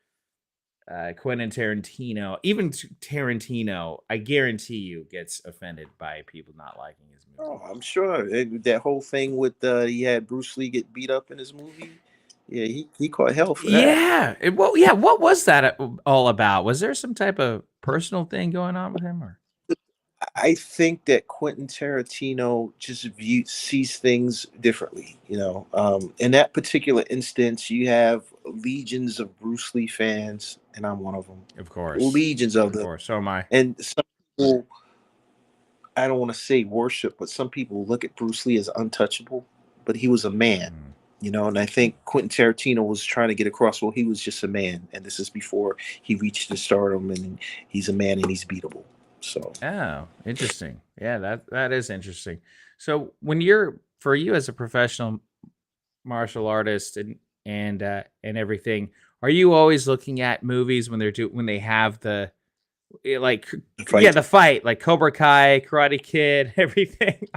A: Quentin Tarantino, even Tarantino, I guarantee you gets offended by people not liking his movie.
C: Oh, I'm sure that whole thing with he had Bruce Lee get beat up in his movie. Yeah, he caught hell for that.
A: Yeah. What was that all about? Was there some type of personal thing going on with him, or?
C: I think that Quentin Tarantino just sees things differently. In that particular instance, you have legions of Bruce Lee fans, and I'm one of them.
A: Of course,
C: Legions of them.
A: Of course, so am I.
C: And some people, I don't want to say worship, but some people look at Bruce Lee as untouchable. But he was a man. And I think Quentin Tarantino was trying to get across, well, he was just a man, and this is before he reached the stardom, and he's a man and he's beatable. So,
A: oh, interesting. Yeah, that is interesting. So for you as a professional martial artist and everything, are you always looking at movies when they have the
C: fight.
A: the fight, like Cobra Kai, Karate Kid, everything?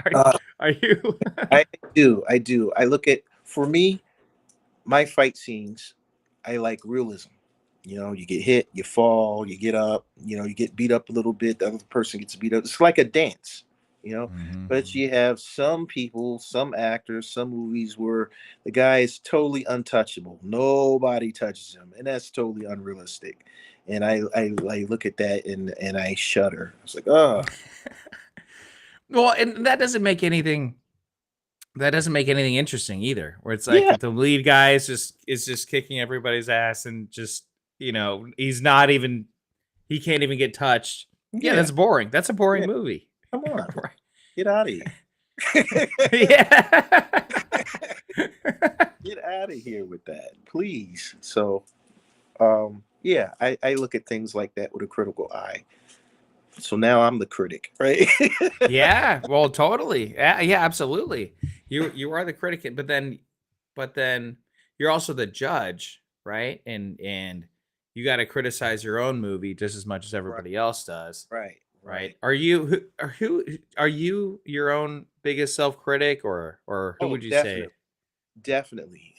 A: Are you?
C: I do. I look at, for me, my fight scenes, I like realism. You get hit, you fall, you get up, you get beat up a little bit, the other person gets beat up. It's like a dance,
A: Mhm.
C: but you have some people, some actors, some movies where the guy is totally untouchable. Nobody touches him, and that's totally unrealistic. And I look at that and I shudder. It's like, oh.
A: Well, and that doesn't make anything interesting either. Where it's like the lead guy is just kicking everybody's ass and just he's not even, he can't even get touched. Yeah, that's boring. That's a boring movie.
C: Come on, get out of here.
A: Yeah.
C: Get out of here with that, please. So, I look at things like that with a critical eye. So now I'm the critic, right?
A: Yeah, well, totally. Yeah, absolutely. You are the critic, but then you're also the judge, right? And you got to criticize your own movie just as much as everybody else does. Right. Are you your own biggest self-critic, or who would you say?
C: Definitely.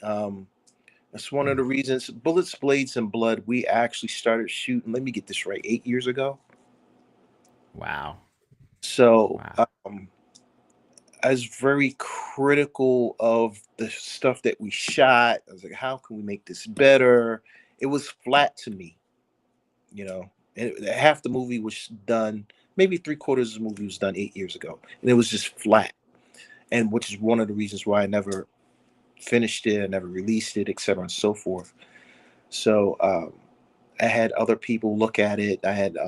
C: That's one of the reasons Bullets, Blades, and Blood, we actually started shooting, let me get this right, 8 years ago.
A: Wow.
C: So I was very critical of the stuff that we shot. I was like, how can we make this better? It was flat to me, and half the movie was done, maybe 3/4 of the movie was done 8 years ago, and it was just flat. And which is one of the reasons why I never finished it, I never released it, etc. and so forth. So I had other people look at it. I had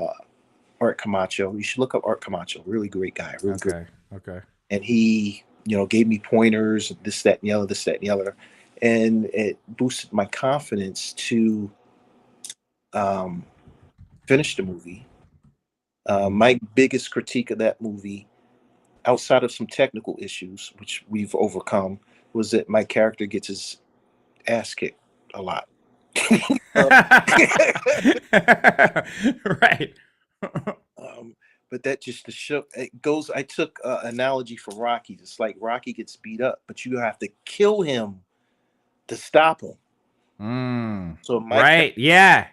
C: Art Camacho. You should look up Art Camacho. Really great guy. Really good.
A: Okay.
C: And he, gave me pointers, this, that, and the other, this, that, and the other. And it boosted my confidence to finish the movie. My biggest critique of that movie, outside of some technical issues, which we've overcome, was that my character gets his ass kicked a lot.
A: Right.
C: But that just to show it goes. I took an analogy from Rocky. It's like Rocky gets beat up, but you have to kill him to stop him. So
A: right, yeah,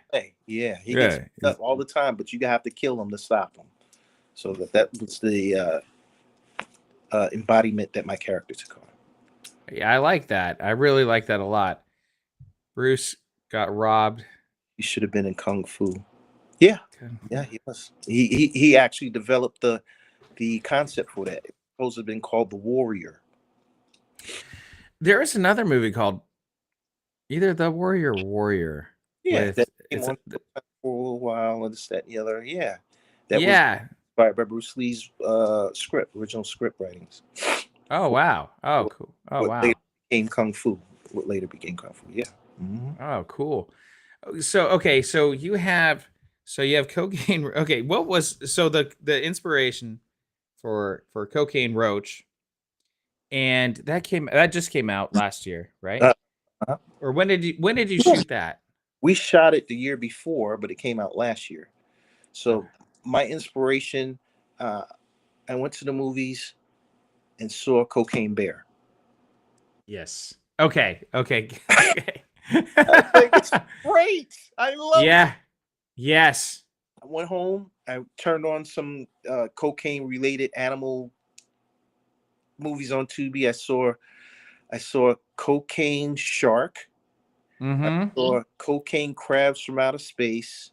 C: he gets beat up all the time, but you have to kill him to stop him. So that was the embodiment that my character took on.
A: Yeah, I like that. I really like that a lot. Bruce got robbed.
C: He should have been in Kung Fu. Yeah, yeah, he was. He actually developed the concept for that. It's supposed to have been called The Warrior.
A: There is another movie called either The Warrior or Warrior
C: Yeah,
A: with
C: that came on for a little while, and this, that, and the other. Yeah, that was
A: yeah.
C: by Bruce Lee's script, original script writings.
A: Oh wow. Oh cool. Oh
C: What
A: wow.
C: later became Kung Fu. What later became Kung Fu. Yeah.
A: Oh cool. So okay, so you have cocaine. Okay, what was so the inspiration for Cocaine Roach, and that just came out last year, right?
C: Uh, uh,
A: Or when did you shoot that?
C: we shot it the year before, but it came out last year. So my inspiration, I went to the movies and saw Cocaine Bear.
A: Yes. Okay. Okay.
C: I think it's great. I love it.
A: Yeah. Yes.
C: I went home. I turned on some cocaine related animal movies on Tubi. I saw Cocaine Shark. I
A: Mm-hmm.
C: saw Cocaine Crabs from Outer Space.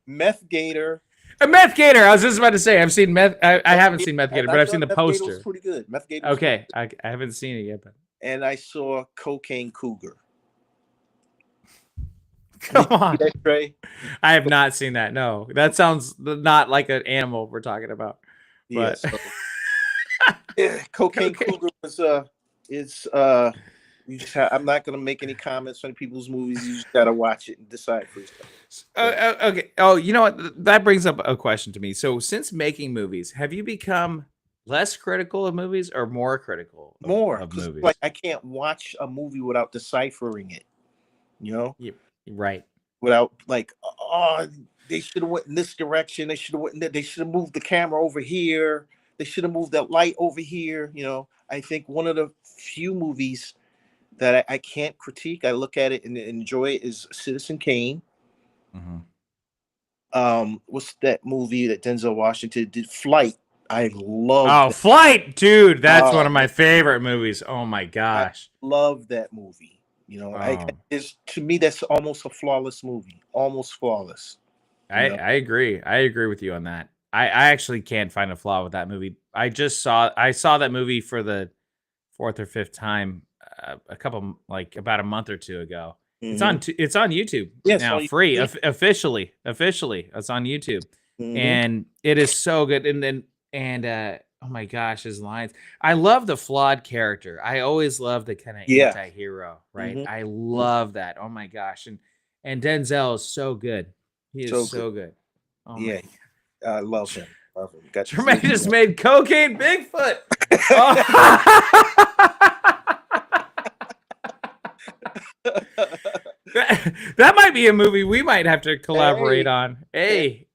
C: Meth Gator.
A: A Meth Gator. I was just about to say I've seen Meth. I haven't seen Meth Gator, but I've seen the
C: Meth Gator was
A: poster.
C: pretty good. Meth Gator.
A: Okay, I haven't seen it yet, but
C: And I saw Cocaine Cougar.
A: come on.
C: Trey?
A: I have not seen that. No, that sounds not like an animal we're talking about.
C: Yeah,
A: But
C: so, yeah, Cocaine Cougar was I'm not gonna make any comments on people's movies. You just gotta watch it and decide for yourself.
A: Okay. Oh, you know what? That brings up a question to me. So, since making movies, have you become less critical of movies or more critical of
C: Because
A: movies?
C: like I can't watch a movie without deciphering it. You know,
A: Yeah, right.
C: without like, oh, they should have went in this direction. They should have went. They should have moved the camera over here. They should have moved that light over here. You know, I think one of the few movies that I can't critique, I look at it and enjoy it, is Citizen Kane.
A: Mm-hmm.
C: What's that movie that Denzel Washington did? Flight. I love.
A: Oh, Flight, dude, that's one of my favorite movies. Oh my gosh,
C: I love that movie. You know, to me that's almost a flawless movie, almost flawless.
A: I agree. I agree with you on that. I actually can't find a flaw with that movie. I saw that movie for the fourth or fifth time about a month or two ago.
C: Mm-hmm.
A: It's on YouTube now, free, officially. It's on YouTube, and it is so good. And oh my gosh, his lines! I love the flawed character. I always love the kind of anti-hero, right? I love that. Oh my gosh, and Denzel is so good. He is so good. Oh
C: yeah, I love him.
A: Jermaine just made Cocaine Bigfoot. That might be a movie we might have to collaborate on. Hey,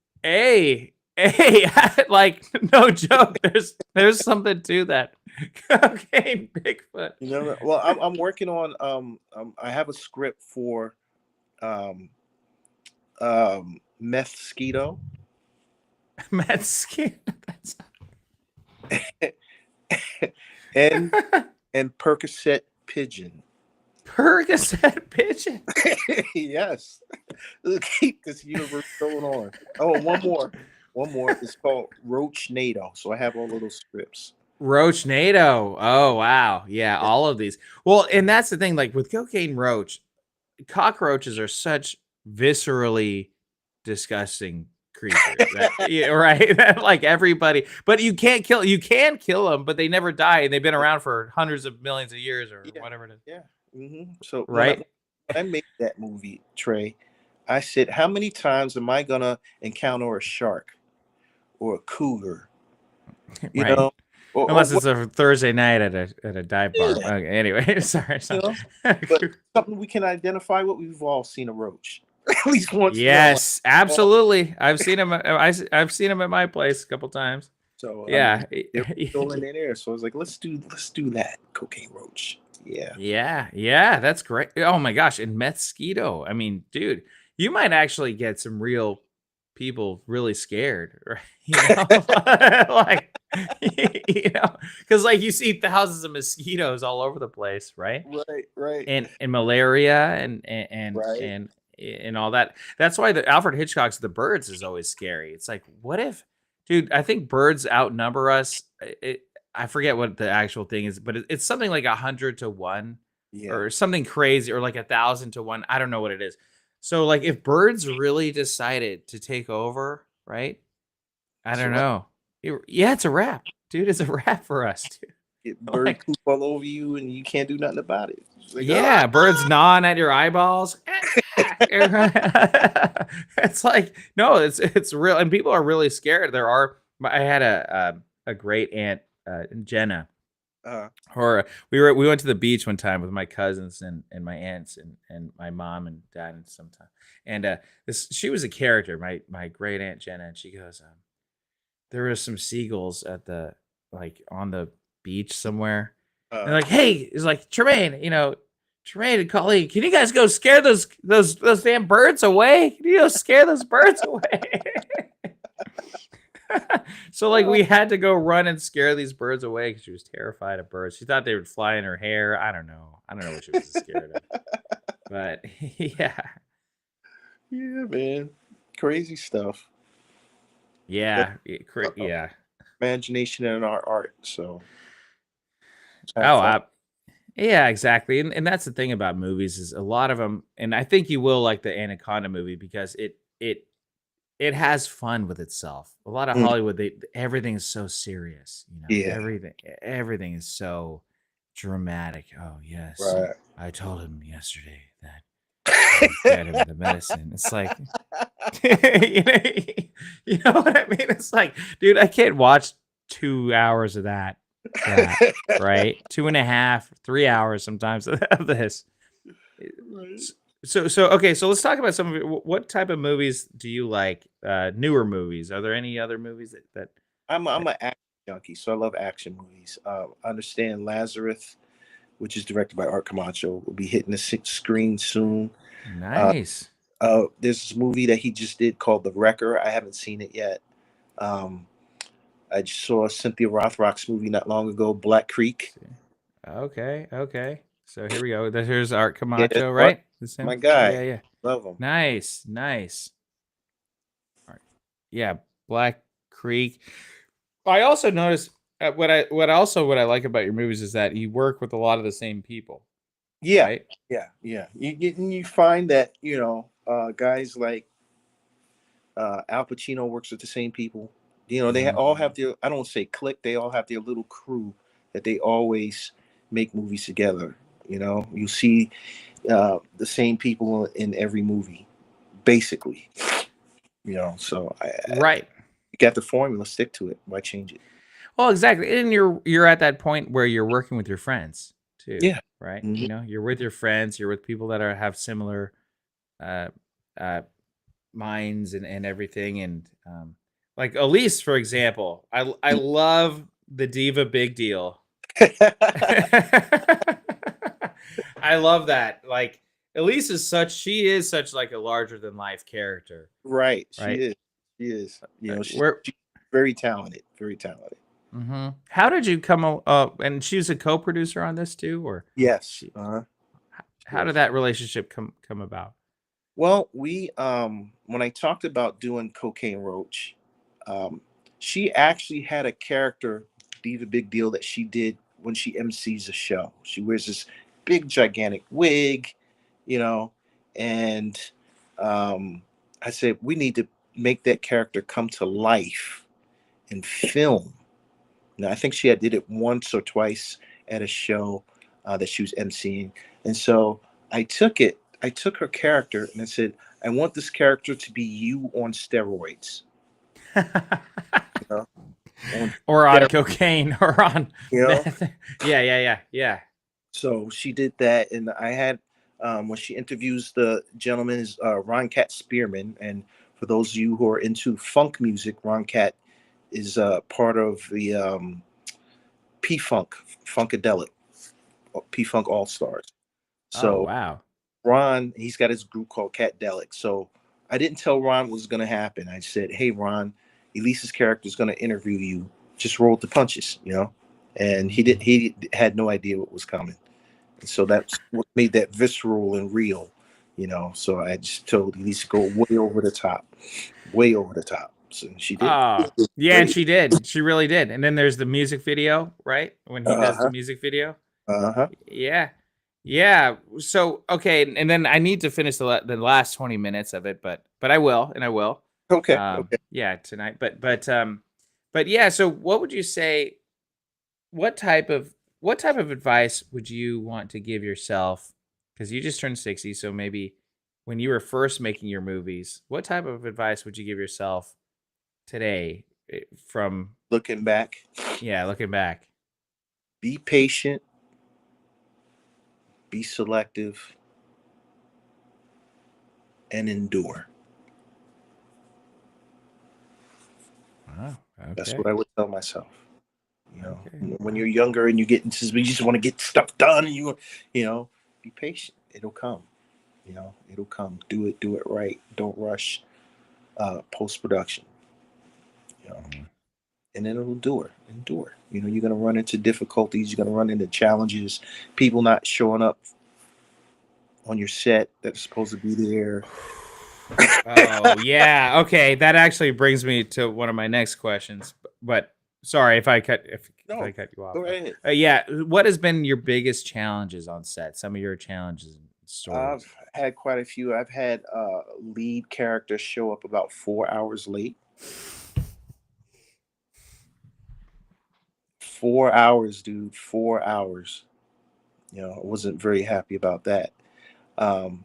A: like no joke. There's something to that. Cocaine Bigfoot.
C: You know, well, I'm working on I have a script for Methsquito.
A: Methsquito.
C: and Percocet Pigeon.
A: Percocet Pigeon.
C: Yes. Keep this universe going on. Oh, one more. It's called Roach NATO. So I have all of those scripts.
A: Roach NATO. Oh wow. Yeah, all of these. Well, and that's the thing, like with Cocaine Roach, cockroaches are such viscerally disgusting creatures. Right? Like everybody, but you can kill them, but they never die, and they've been around for hundreds of millions of years or whatever it is.
C: Yeah. Mm-hmm. So
A: right.
C: When I made that movie, Trey, I said, how many times am I gonna encounter a shark or a cougar? You know,
A: unless it's a Thursday night at a dive bar. Yeah. Okay, anyway, sorry.
C: You know? But something we can identify with. We've all seen a roach. At least once.
A: Yes, absolutely. I've seen him. I've seen him at my place a couple times.
C: So
A: yeah,
C: they're still in there. So I was like, let's do that Cocaine Roach.
A: Yeah, that's great. Oh my gosh, and Methsquito. I mean, dude, you might actually get some real people really scared, right? Like, because like you see thousands of mosquitoes all over the place, right?
C: Right, right,
A: And malaria
C: right.
A: and all that. That's why the Alfred Hitchcock's The Birds is always scary. It's like, what if, dude? I think birds outnumber us. I forget what the actual thing is, but it's something like 100 to 1,
C: Yeah.
A: or something crazy, or like 1,000 to 1. I don't know what it is. So like, if birds really decided to take over, right? I
C: So
A: don't know. Yeah, it's a wrap, dude. It's a wrap for us, dude.
C: get bird
A: Like,
C: poop all over you and you can't do nothing about it. It's like,
A: yeah, birds gnawing at your eyeballs. It's like, no, it's real, and people are really scared. I had a great aunt, Jenna,
C: uh,
A: or we went to the beach one time with my cousins and my aunts and my mom and dad and sometime. And she was a character, my great aunt Jenna, and she goes, there were some seagulls at the like on the beach somewhere. And
C: uh,
A: like, hey, it's like Tremaine, Tremaine and Colleen, can you guys go scare those damn birds away? Can you go scare those birds away? So like we had to go run and scare these birds away because she was terrified of birds. She thought they would fly in her hair. I don't know. I don't know what she was scared of. But yeah.
C: yeah, man, crazy stuff.
A: Yeah.
C: Uh,
A: Yeah.
C: Imagination and our art. So just have
A: Oh,
C: fun.
A: yeah, exactly. And that's the thing about movies is a lot of them, and I think you will like the Anaconda movie because it has fun with itself. A lot of
C: Mm,
A: Hollywood, everything is so serious,
C: yeah,
A: everything is so dramatic. Oh, yes.
C: right.
A: I told him yesterday that I would get him the medicine. It's like, you know, you know what I mean? It's like, dude, I can't watch 2 hours of that crap, right? 2.5, 3 hours sometimes of this.
C: Right.
A: So okay, so let's talk about some of it. What type of movies do you like? Newer movies. Are there any other movies
C: I'm
A: that
C: an action junkie, so I love action movies. I understand Lazarus, which is directed by Art Camacho, will be hitting the screen soon. Uh,
A: nice?
C: there's this movie that he just did called The Wrecker. I haven't seen it yet. Um, I just saw Cynthia Rothrock's movie not long ago, Black Creek.
A: See. Okay, okay. So here we go. Here's Art
C: Yeah, that's
A: Camacho, right? This
C: my
A: him? Yeah,
C: guy.
A: yeah.
C: Love him.
A: Nice, nice. All right. Yeah, Black Creek. I also noticed what I like about your movies is that you work with a lot of the same people,
C: Yeah,
A: right?
C: yeah. You find that guys like Al Pacino works with the same people. They
A: Mhm.
C: all have their, I don't say clique, they all have their little crew that they always make movies together. You see the same people in every movie, basically. So
A: Right.
C: you got the formula, stick to it. Why change it?
A: Well, exactly. And you're at that point where you're working with your friends too,
C: Yeah.
A: right?
C: Mhm.
A: You're with your friends, you're with people that have similar uh uh minds and everything. And like Elise, for example, I love the diva big deal. I love that. Like Elise she is such like a larger than life character,
C: Right. She
A: right?
C: is. She is.
A: Where
C: She's very talented. Very talented.
A: How did you and she's a co-producer on this too, or
C: Yes.
A: she
C: She
A: how did
C: is.
A: that relationship come about?
C: Well, we when I talked about doing Cocaine Roach, um, she actually had a character be the big deal that she did when she MCs a show. She wears this big gigantic wig, you know, and um, I said we need to make that character come to life in film. Now I think she had did it once or twice at a show that she was MCing, and so I took her character and I said, I want this character to be you on steroids. You know, on
A: Or on
C: steroids,
A: cocaine or on
C: you know.
A: meth? Yeah.
C: So she did that, and I had when she interviews the gentleman is Ron Cat Spearman, and for those of you who are into funk music, Ron Cat is part of the P Funk Funkadelic, P Funk All Stars.
A: Oh
C: So
A: wow.
C: Ron, he's got his group called Cat Delic. So I didn't tell Ron what was going to happen. I said, "Hey, Ron, Elise's character is going to interview you. Just roll with the punches, you know." And he did. He had no idea what was coming, and so that's what made that visceral and real, you know. So I just told Elise to go way over the top, way over the top. So she did.
A: Yeah, and
C: Great.
A: she did. She really did. And then there's the music video, right? When he
C: Uh
A: does the
C: huh.
A: music video.
C: Uh huh.
A: Yeah. Yeah. So okay, and then I need to finish the last 20 minutes of it, but I will, and I will.
C: Okay. Okay.
A: Yeah, tonight. But yeah, so what would you say what type of advice would you want to give yourself, cuz you just turned 60, so maybe when you were first making your movies, what type of advice would you give yourself today, from
C: Looking back,
A: yeah, looking back?
C: be patient, be selective, and endure.
A: Wow.
C: That's
A: Okay.
C: what I would tell myself. You know,
A: Okay.
C: when you're younger and you get into, you just want to get stuff done. And you know, be patient. It'll come. You know, it'll come. Do it right. Don't rush post production. You know,
A: Mhm.
C: and then it'll endure. Endure. You know, you're gonna run into difficulties. You're gonna run into challenges. People not showing up on your set that's supposed to be there.
A: Oh, yeah. Okay, that actually brings me to one of my next questions. But sorry if I cut if I
C: No,
A: cut you off.
C: go ahead.
A: Yeah, what has been your biggest challenges on set? Some of your challenges and stories.
C: I've had quite a few. I've had lead characters show up about 4 hours late. 4 hours, dude. 4 hours. You know, I wasn't very happy about that. Um,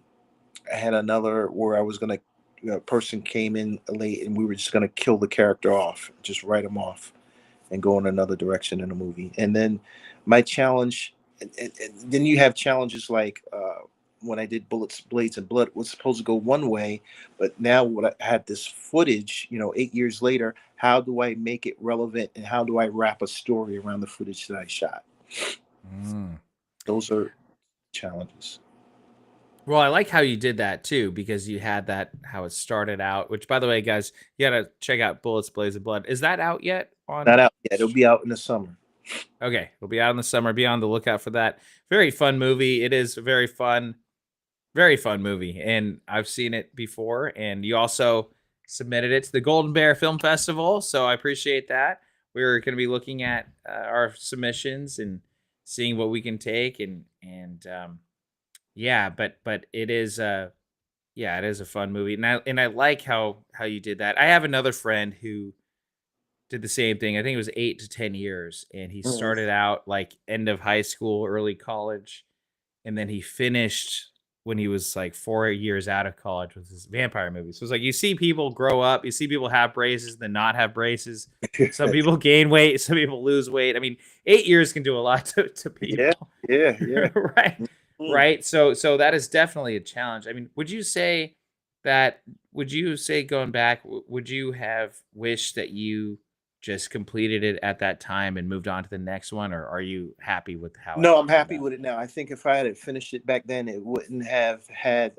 C: I had another where I was gonna, a person came in late, and we were just gonna kill the character off, just write him off, and go in another direction in the movie. And then my challenge, and then you have challenges like when I did Bullets, Blades, and Blood, it was supposed to go one way, but now what I had this footage, you know, 8 years later, how do I make it relevant and how do I wrap a story around the footage that I shot?
A: Mm.
C: Those are challenges.
A: Well, I like how you did that too, because you had that how it started out. Which, by the way, guys, you gotta check out Bullets, Blaze of Blood. Is that out yet
C: Not
A: on?
C: out yet. It'll be out in the summer.
A: Okay, it'll be out in the summer. Be on the lookout for that. Very fun movie. It is a very fun movie, and I've seen it before. And you also submitted it to the Golden Bear Film Festival, so I appreciate that. We're going to be looking at our submissions and seeing what we can take, and yeah, but it is yeah, it is a fun movie, and I like how you did that. I have another friend who did the same thing. I think it was 8 to 10 years, and he
C: Mhm.
A: started out like end of high school, early college, and then he finished when he was like 4 years out of college with his vampire movie. So it's like you see people grow up, you see people have braces, then not have braces. Some people gain weight, some people lose weight. I mean, 8 years can do a lot to
C: Yeah,
A: people,
C: yeah, yeah.
A: right?
C: Mhm.
A: Right. So that is definitely a challenge. I mean, would you say that? Would you say going back? Would you have wished that you just completed it at that time and moved on to the next one, or are you happy with how it
C: No, I'm
A: turned
C: happy
A: out?
C: with it now. I think if I had finished it back then, it wouldn't have had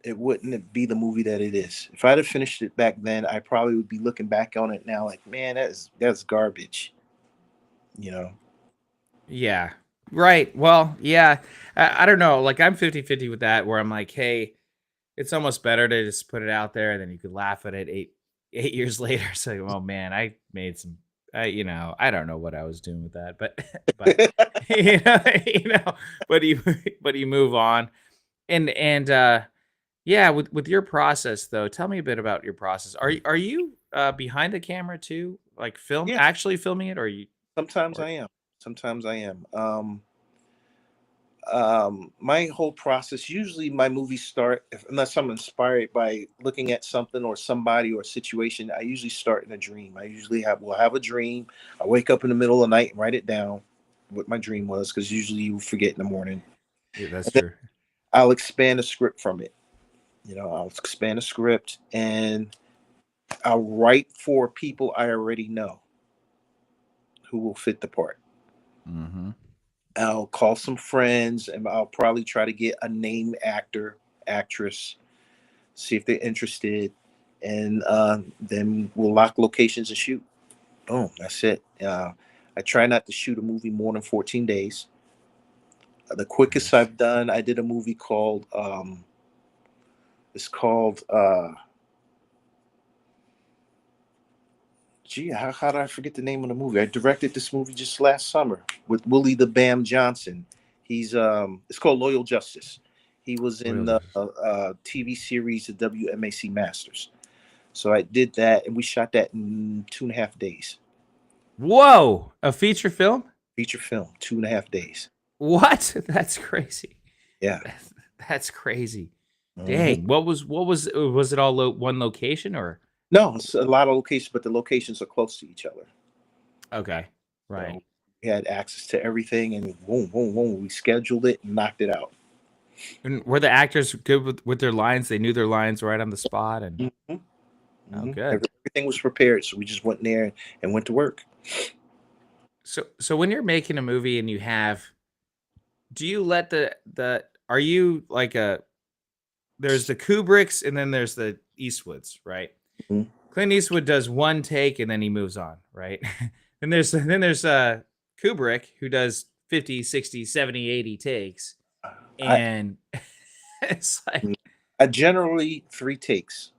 C: it wouldn't be the movie that it is. If I'd have finished it back then, I probably would be looking back on it now like, man, that's garbage. You know.
A: Yeah. Right. Well, yeah. I don't know. Like I'm 50-50 with that where I'm like, hey, it's almost better to just put it out there and then you could laugh at it 8 years later. So, oh man, I made some I don't know what I was doing with that, but but but you but you move on. And yeah, with your process though, tell me a bit about your process. Are you behind the camera too? Like
C: Yeah,
A: actually filming it, or you
C: sometimes
A: or
C: I am. Sometimes I am. My whole process, usually my movies start, unless I'm inspired by looking at something or somebody or situation, I usually start in a dream. I usually will have a dream. I wake up in the middle of the night and write it down what my dream was, because usually you forget in the morning.
A: yeah, that's
C: And then
A: true.
C: I'll expand the script from it. You know, I'll expand the script and I'll write for people I already know who will fit the part.
A: Mm-hmm.
C: I'll call some friends and I'll probably try to get a name actor, actress, see if they're interested, and then we'll lock locations and shoot. Boom, that's it. I try not to shoot a movie more than 14 days. The quickest
A: Nice.
C: I've done, I did a movie called it's called gee, how did I forget the name of the movie? I directed this movie just last summer with Willie the Bam Johnson. He's it's called Loyal Justice. He was in the
A: Really?
C: TV series, the WMAC Masters. So I did that, and we shot that in 2.5 days.
A: Whoa, a feature film?
C: Feature film, 2.5 days.
A: What? That's crazy.
C: Yeah.
A: That's crazy.
C: Mhm.
A: Dang. Was it all one location or?
C: No, it's a lot of locations, but the locations are close to each other.
A: Okay. Right.
C: So we had access to everything, and boom, boom, boom. We scheduled it and knocked it out.
A: And were the actors good with their lines? They knew their lines right on the spot and
C: Mhm.
A: oh
C: Mhm.
A: good.
C: Everything was prepared, so we just went in there and went to work.
A: So when you're making a movie and do you let are you like there's the Kubricks and then there's the Eastwoods, right?
C: Mhm.
A: Clint Eastwood does one take and then he moves on, right? then there's Kubrick who does 50, 60, 70, 80 takes.
C: I
A: And it's like
C: I generally 3 takes.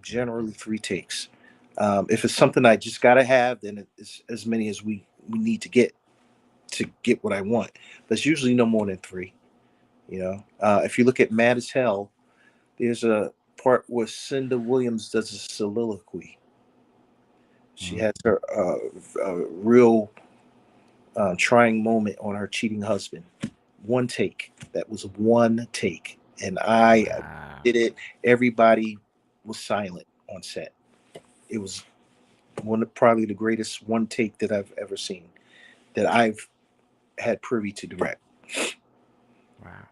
C: Generally 3 takes. If it's something I just gotta have, then it's as many as we need to get what I want. But it's usually no more than 3. If you look at Mad as Hell, there's a part where Cinda Williams does a soliloquy. She
A: Mhm.
C: has her a real trying moment on her cheating husband. One take. That was one take, and I
A: Wow.
C: did it. Everybody was silent on set. It was probably the greatest one take that I've ever seen, that I've had privy to direct.
A: Wow.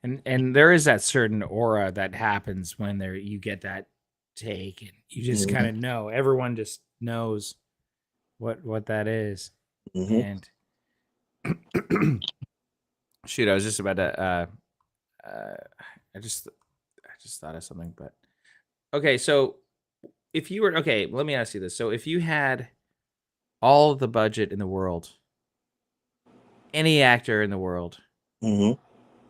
A: And there is that certain aura that happens when you get that take and you just kind
C: Mhm.
A: of know. Everyone just knows what that is.
C: Mhm.
A: And shoot, I was just about to uh I just thought of something, but okay, so if you were okay, let me ask you this. So if you had all of the budget in the world, any actor in the world,
C: Mhm.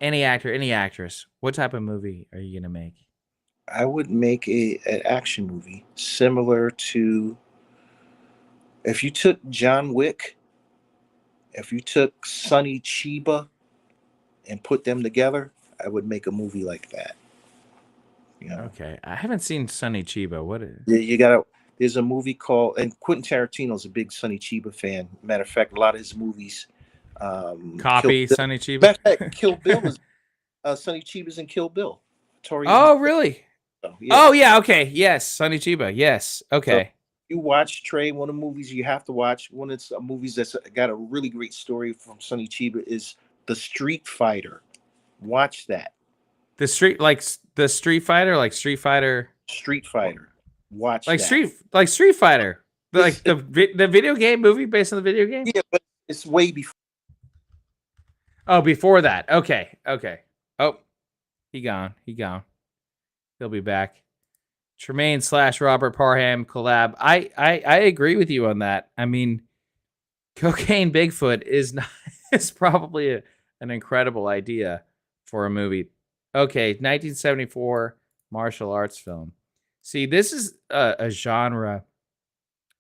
A: any actor, any actress, what type of movie are you gonna make?
C: I would make an action movie similar to, if you took John Wick, if you took Sonny Chiba and put them together, I would make a movie like that. You know,
A: Okay, I haven't seen Sonny Chiba. What is?
C: you gotta. There's a movie called, and Quentin Tarantino's a big Sonny Chiba fan. Matter of fact, a lot of his movies, Kill
A: Copy
C: Bill.
A: Sonny Chiba?
C: Matter of fact, Kill Bill is Sonny Chiba's in Kill Bill. Notorious.
A: Oh, really?
C: Yeah.
A: Oh, yeah. Okay. Yes, Sonny Chiba. Yes.
C: So
A: Okay.
C: you watch Trey. One of the movies you have to watch. One of the movies that's got a really great story from Sonny Chiba is The Street Fighter. Watch that.
A: The Street Fighter, like Street Fighter,
C: Street Fighter. Watch
A: like
C: that.
A: Street Fighter,
C: It's,
A: like the video game movie based on the video game.
C: yeah, but it's way before.
A: Oh, before that. Okay. Okay. Oh, he gone. He gone. He'll be back. Tremaine / Robert Parham collab. I agree with you on that. I mean, Cocaine Bigfoot is not is probably an incredible idea for a movie. Okay, 1974 martial arts film. See, this is a genre.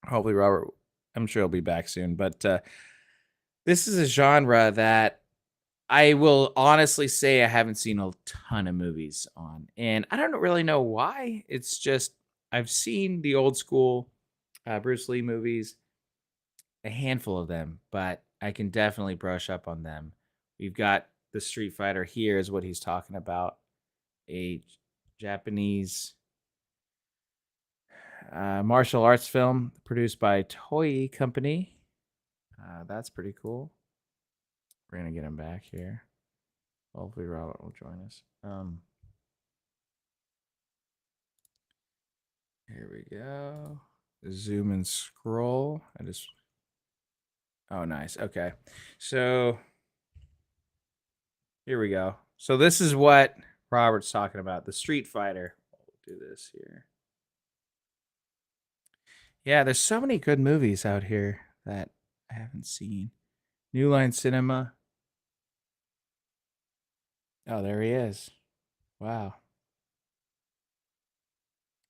A: Hopefully, Robert. I'm sure he'll be back soon, but this is a genre that I will honestly say I haven't seen a ton of movies on, and I don't really know why. It's just I've seen the old school Bruce Lee movies, a handful of them, but I can definitely brush up on them. We've got the Street Fighter here, is what he's talking about. A Japanese martial arts film produced by Toei Company. That's pretty cool. We're gonna get him back here. Hopefully, Robert will join us. Here we go. Zoom and scroll. Oh, nice. Okay. So here we go. So this is what Robert's talking about. The Street Fighter. do this here. Yeah, there's so many good movies out here that I haven't seen. New Line Cinema. Oh, there he is. Wow.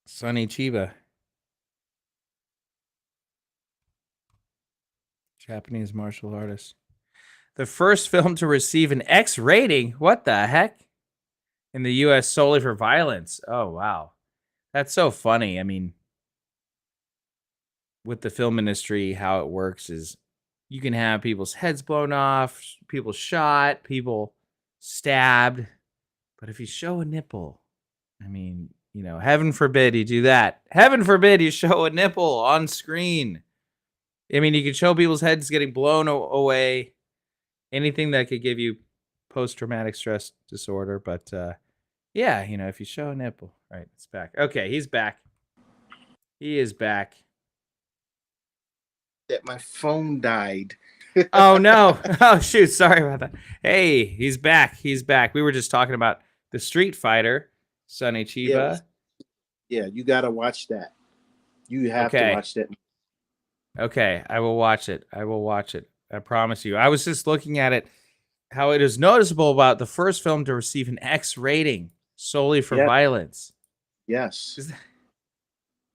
A: Sonny Chiba. Japanese martial artist. The first film to receive an X rating. What the heck? In the US solely for violence. Oh, wow. That's so funny. I mean, with the film industry, how it works is you can have people's heads blown off, people shot, people stabbed. But if you show a nipple, I mean, you know, heaven forbid you do that. Heaven forbid you show a nipple on screen. I mean, you could show people's heads getting blown away, anything that could give you post-traumatic stress disorder. But yeah, you know, if you show a nipple, right, it's back. Okay, he's back. He is back.
C: That my phone died.
A: Oh, no. Oh, shoot. Sorry about that. Hey, he's back. He's back. We were just talking about the Street Fighter, Sonny Chiba.
C: Yeah, you got to watch that. You have to watch that.
A: Okay, I will watch it. I will watch it. I promise you. I was just looking at it, how it is noticeable about the first film to receive an X rating solely for violence.
C: Yes.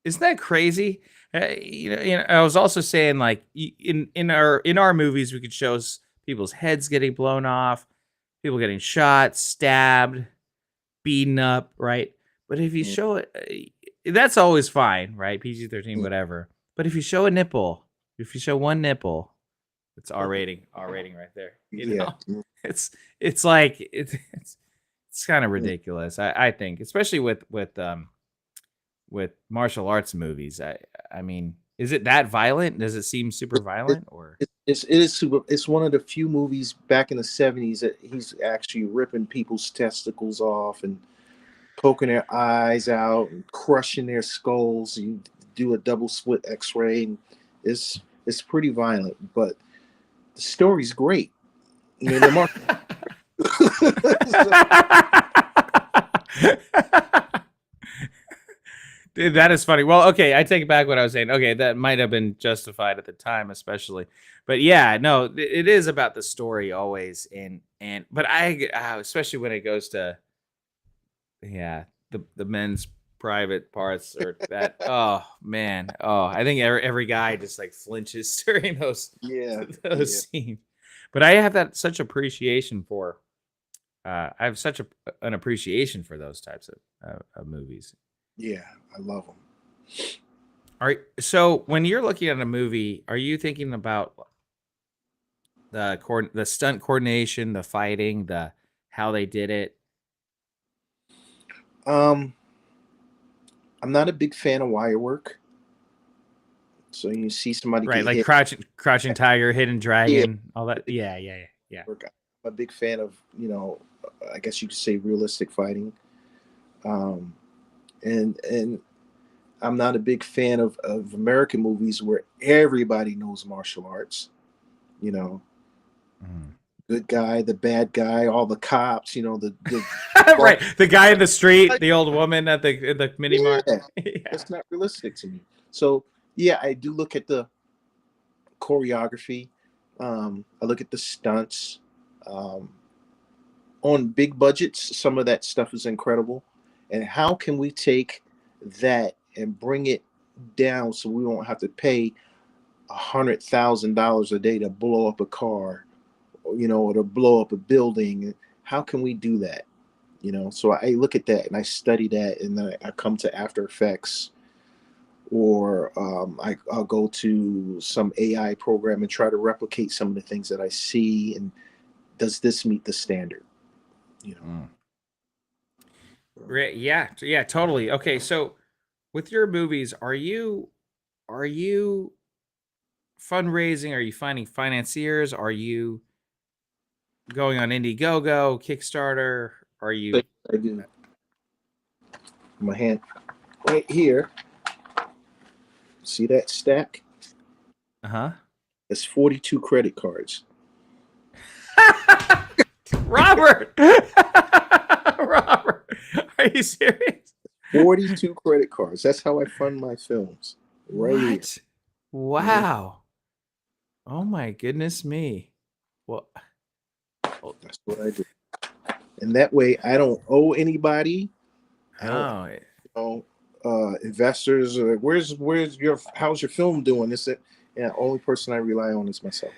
A: Isn't that crazy? You know, I was also saying, like, in our movies, we could show people's heads getting blown off, people getting shot, stabbed, beaten up, right? But if you show it, that's always fine, right? PG-13, whatever. But if you show a nipple, if you show one nipple, it's R rating right there. You know? It's like it's kind of ridiculous. I think, especially with martial arts movies. I mean, is it that violent? Does it seem super violent, or
C: it is super? It's one of the few movies back in the 70s that he's actually ripping people's testicles off and poking their eyes out and crushing their skulls. You do a double split X-ray, and it's pretty violent, but the story's great. You know,
A: Dude, that is funny. Well, okay, I take back what I was saying. Okay, that might have been justified at the time, especially. But yeah, no, it is about the story always, but especially when it goes to the men's private parts or that. Oh man, I think every guy just like flinches during those scenes. But I have such appreciation for. I have such an appreciation for those types of movies.
C: Yeah, I love them.
A: All right. So when you're looking at a movie, are you thinking about the stunt coordination, the fighting, how they did it?
C: I'm not a big fan of wire work. So you see somebody
A: right,
C: get
A: like
C: hit.
A: Crouching Tiger, Hidden Dragon, all that. Yeah.
C: I'm a big fan of, you know, I guess you could say realistic fighting. And I'm not a big fan of American movies where everybody knows martial arts. You know, good guy, the bad guy, all the cops. You know, the
A: right, the guy in the street, the old woman at the mini mart.
C: That's not realistic to me. So yeah, I do look at the choreography. I look at the stunts. On big budgets, some of that stuff is incredible. And how can we take that and bring it down so we won't have to pay $100,000 a day to blow up a car, you know, or to blow up a building? How can we do that? You know, so I look at that and I study that, and then I come to After Effects, or I'll go to some AI program and try to replicate some of the things that I see, and does this meet the standard? You know.
A: Yeah, totally. Okay, so with your movies, are you fundraising? Are you finding financiers? Are you going on Indiegogo, Kickstarter? Are you?
C: I do. My hand right here. See that stack? It's 42 credit cards.
A: Robert, are you serious?
C: 42 credit cards. That's how I fund my films. Right here.
A: What?
C: Mhm.
A: Wow. Oh my goodness me. Well,
C: That's what I do. And that way I don't owe anybody. I don't,
A: oh,
C: know, investors or where's your how's your film doing? This yeah, only person I rely on is myself.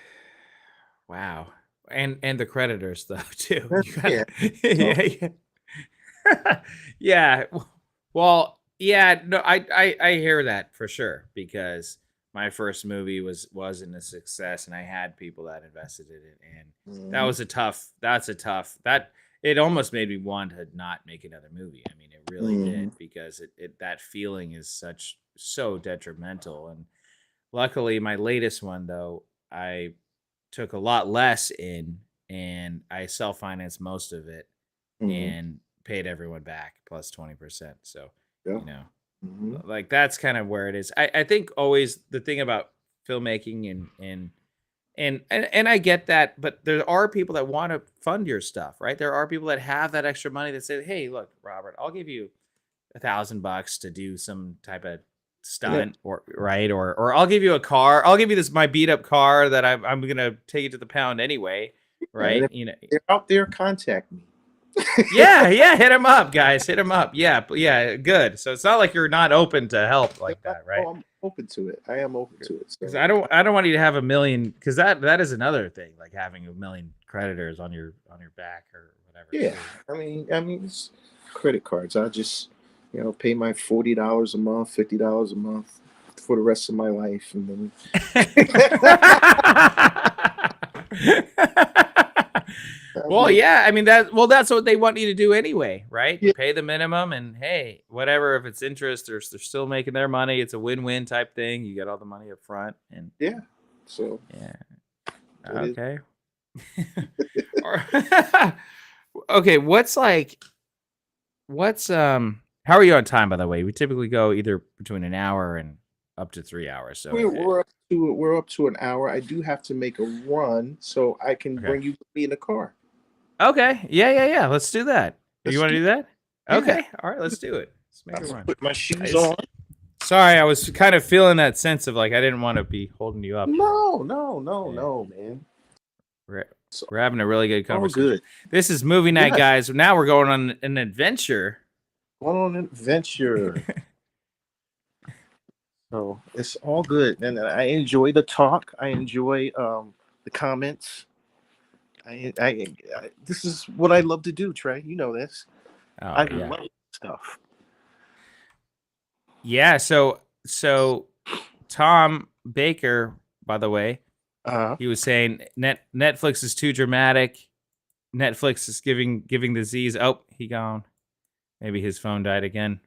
A: wow. And the creditors though too.
C: Yeah.
A: You gotta,
C: So,
A: yeah, yeah. Yeah. Well, yeah, no, I hear that for sure because my first movie wasn't a success and I had people that invested in it and
C: mhm.
A: that's a tough that it almost made me want to not make another movie. I mean, it really did
C: Mhm.
A: because it that feeling is so detrimental and luckily my latest one though, I took a lot less in and I self-financed most of it
C: Mhm.
A: and paid everyone back plus 20%. So,
C: Yeah.
A: you know,
C: Mhm.
A: like that's kind of where it is. I think always the thing about filmmaking and I get that, but there are people that want to fund your stuff, right? There are people that have that extra money that say, "Hey, look, Robert, I'll give you $1,000 to do some type of
C: Yeah.
A: stunt, or right, or I'll give you a car. I'll give you this my beat up car that I'm gonna take it to the pound anyway,
C: And
A: right?
C: if
A: You know,
C: they're out there, contact me.
A: yeah, yeah, hit him up, guys. Hit him up. Yeah, yeah, good. So it's not like you're not open to help like that, right?
C: Oh, I'm open to it. I am open to it.
A: Because
C: So
A: I don't want you to have a million because that is another thing, like having a million creditors on your back or whatever
C: yeah,
A: too.
C: I mean, it's credit cards. I just, pay my $40 a month, $50 a month for the rest of my life, and then I
A: Well,
C: mean,
A: yeah, I mean that's what they want you to do anyway, right?
C: yeah,
A: Pay the minimum and hey, whatever if it's interest, they're still making their money. It's a win-win type thing. You get all the money up front and
C: yeah. So
A: yeah.
C: it is.
A: Okay. Or- okay, what's how are you on time by the way? We typically go either between an hour and up to 3 hours. So
C: We're up to an hour. I do have to make a run, so I can
A: okay.
C: bring you with me in the car.
A: Okay. Yeah, yeah, yeah. Let's do that. You
C: Let's
A: want to
C: do.
A: do that?
C: Yeah,
A: Okay. All right, let's do it. Let's make
C: I'm
A: a
C: gonna
A: run.
C: put my
A: I
C: shoes
A: just
C: on.
A: sorry, I was kind of feeling that sense of like I didn't want to be holding you up.
C: No, no, no,
A: Yeah.
C: no, man.
A: We're,
C: It's
A: we're having a really good
C: all
A: conversation.
C: good.
A: This is movie night,
C: Yes,
A: guys. Now we're going on an adventure.
C: going on an adventure. So it's all good, and I enjoy the talk. I enjoy the comments. I this is what I love to do, Trey. You know this. I
A: Oh yeah.
C: love stuff.
A: Yeah, so Tom Baker, by the way,
C: Uh,
A: he was saying Netflix is too dramatic. Netflix is giving the Z's. Oh, he gone. Maybe his phone died again.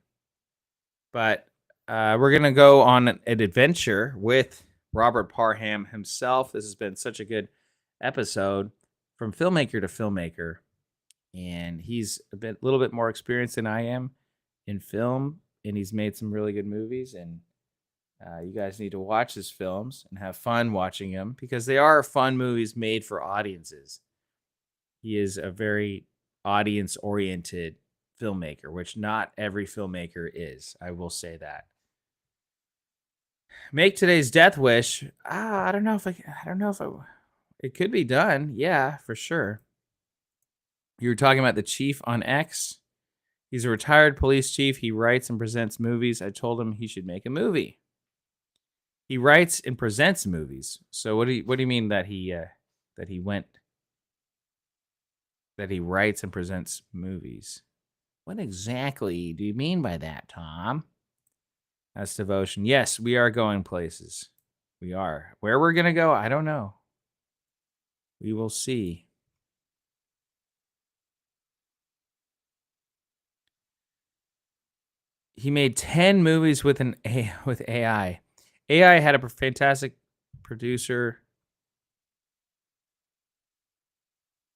A: But we're gonna go on an adventure with Robert Parham himself. This has been such a good episode from filmmaker to filmmaker, and he's little bit more experienced than I am in film, and he's made some really good movies. And you guys need to watch his films and have fun watching them because they are fun movies made for audiences. He is a very audience oriented filmmaker, which not every filmmaker is. I will say that. Make today's death wish. I don't know if I don't know if it could be done. Yeah, for sure. You were talking about the chief on X. He's a retired police chief. He writes and presents movies. I told him he should make a movie. He writes and presents movies. So what do you mean that he went that he writes and presents movies? What exactly do you mean by that, Tom? That's devotion. Yes, we are going places. We are. Where we're gonna go, I don't know. We will see. He made 10 movies with with AI. AI had a fantastic producer.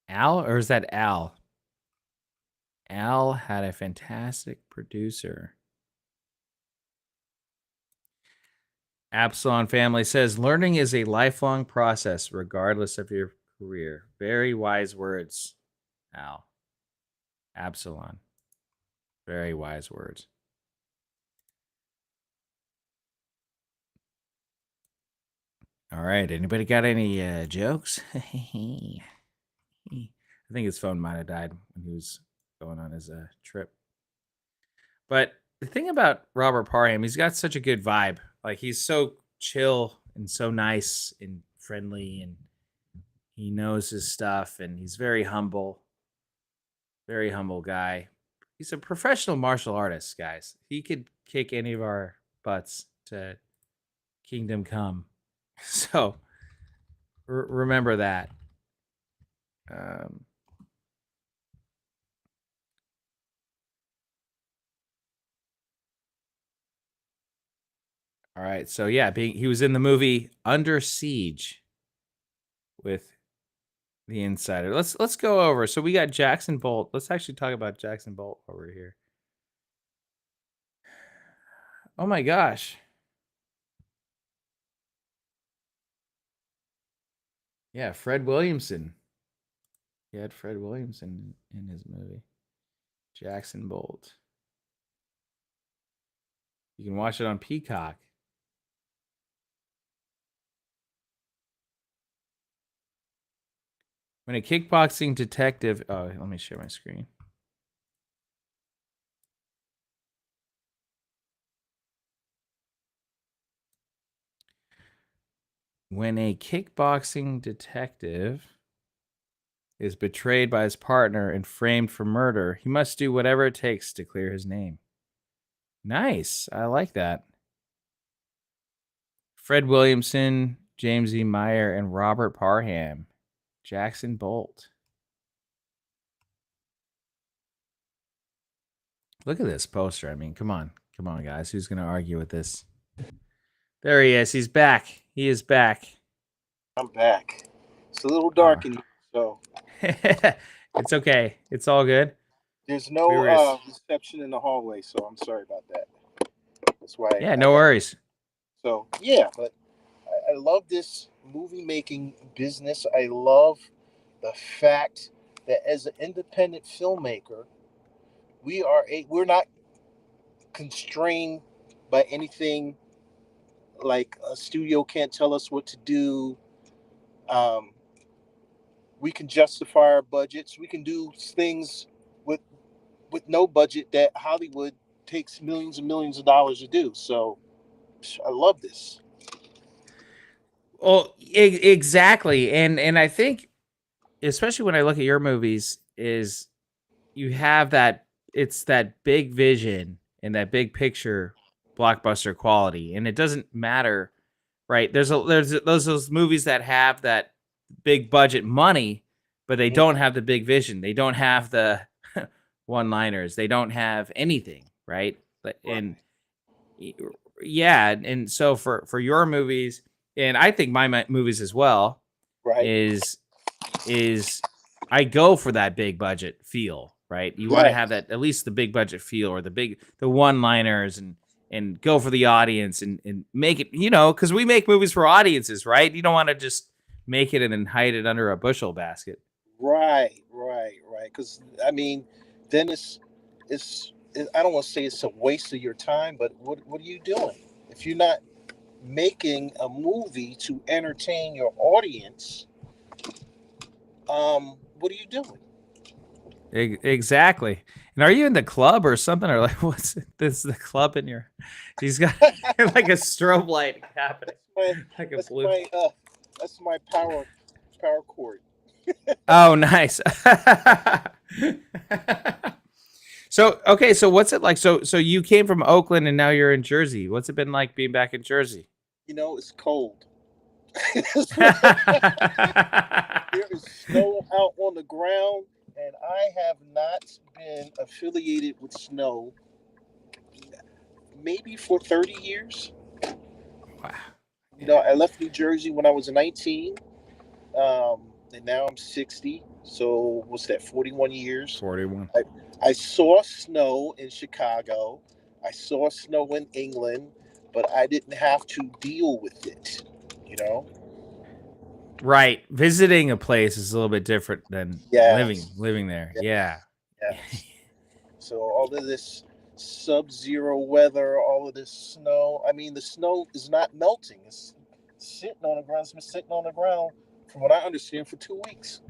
A: Al, or is that Al? Al had a fantastic producer. Absalon family says learning is a lifelong process, regardless of your career. Very wise words, Al. Absalon. Very wise words. All right. Anybody got any jokes? I think his phone might have died when he was going on his trip. But the thing about Robert Parham, he's got such a good vibe. Like he's so chill and so nice and friendly, and he knows his stuff, and he's very humble guy. He's a professional martial artist, guys. He could kick any of our butts to Kingdom Come. So remember that. All right. So yeah, he was in the movie Under Siege with the Insider. Let's go over. So we got Jackson Bolt. Let's actually talk about Jackson Bolt over here. Oh my gosh. Yeah, Fred Williamson. He had Fred Williamson in his movie. Jackson Bolt. You can watch it on Peacock. When a kickboxing detective... Oh, let me share my screen. When a kickboxing detective is betrayed by his partner and framed for murder, he must do whatever it takes to clear his name. Nice. I like that. Fred Williamson, James E. Meyer, and Robert Parham. Jackson Bolt. Look at this poster. I mean, come on. Come on, guys. Who's going to argue with this? There he is. He's back. He is back.
C: I'm back. It's a little dark in here, so
A: It's okay. It's all good.
C: there's no reception in the hallway, so I'm sorry about that. That's why.
A: Yeah, no worries.
C: So yeah, but I love this movie making business. I love the fact that as an independent filmmaker, we're not constrained by anything. Like a studio can't tell us what to do. We can justify our budgets. We can do things with no budget that Hollywood takes millions and millions of dollars to do. So I love this.
A: Well, exactly. And I think, especially when I look at your movies, is you have that, it's that big vision and that big picture blockbuster quality. And it doesn't matter, right? There's those movies that have that big budget money, but they don't have the big vision. They don't have the one-liners. They don't have anything, right? And yeah, and so for your movies, and I think my movies as well,
C: Right.
A: is I go for that big budget feel, right? You want to have that, at least the big budget feel, or the one-liners, and go for the audience and make it, because we make movies for audiences, right? You don't want to just make it and then hide it under a bushel basket.
C: Right. Because I mean, then it's I don't want to say it's a waste of your time, but what are you doing if you're not making a movie to entertain your audience? What are you doing?
A: Exactly. And are you in the club or something, or like what's this is the club in your? He's got like a strobe light happening.
C: That's my power cord.
A: Oh, nice. So what's it like? So you came from Oakland and now you're in Jersey. What's it been like being back in Jersey?
C: It's cold. There is snow out on the ground, and I have not been affiliated with snow maybe for 30 years.
A: Wow.
C: I left New Jersey when I was 19, and now I'm 60. So what's that, 41 years?
A: 41.
C: I saw snow in Chicago. I saw snow in England, but I didn't have to deal with it,
A: Right. Visiting a place is a little bit different than living there.
C: Yes. Yeah. So all of this sub-zero weather, all of this snow. I mean, the snow is not melting. It's sitting on the ground. It's been sitting on the ground, from what I understand, for 2 weeks.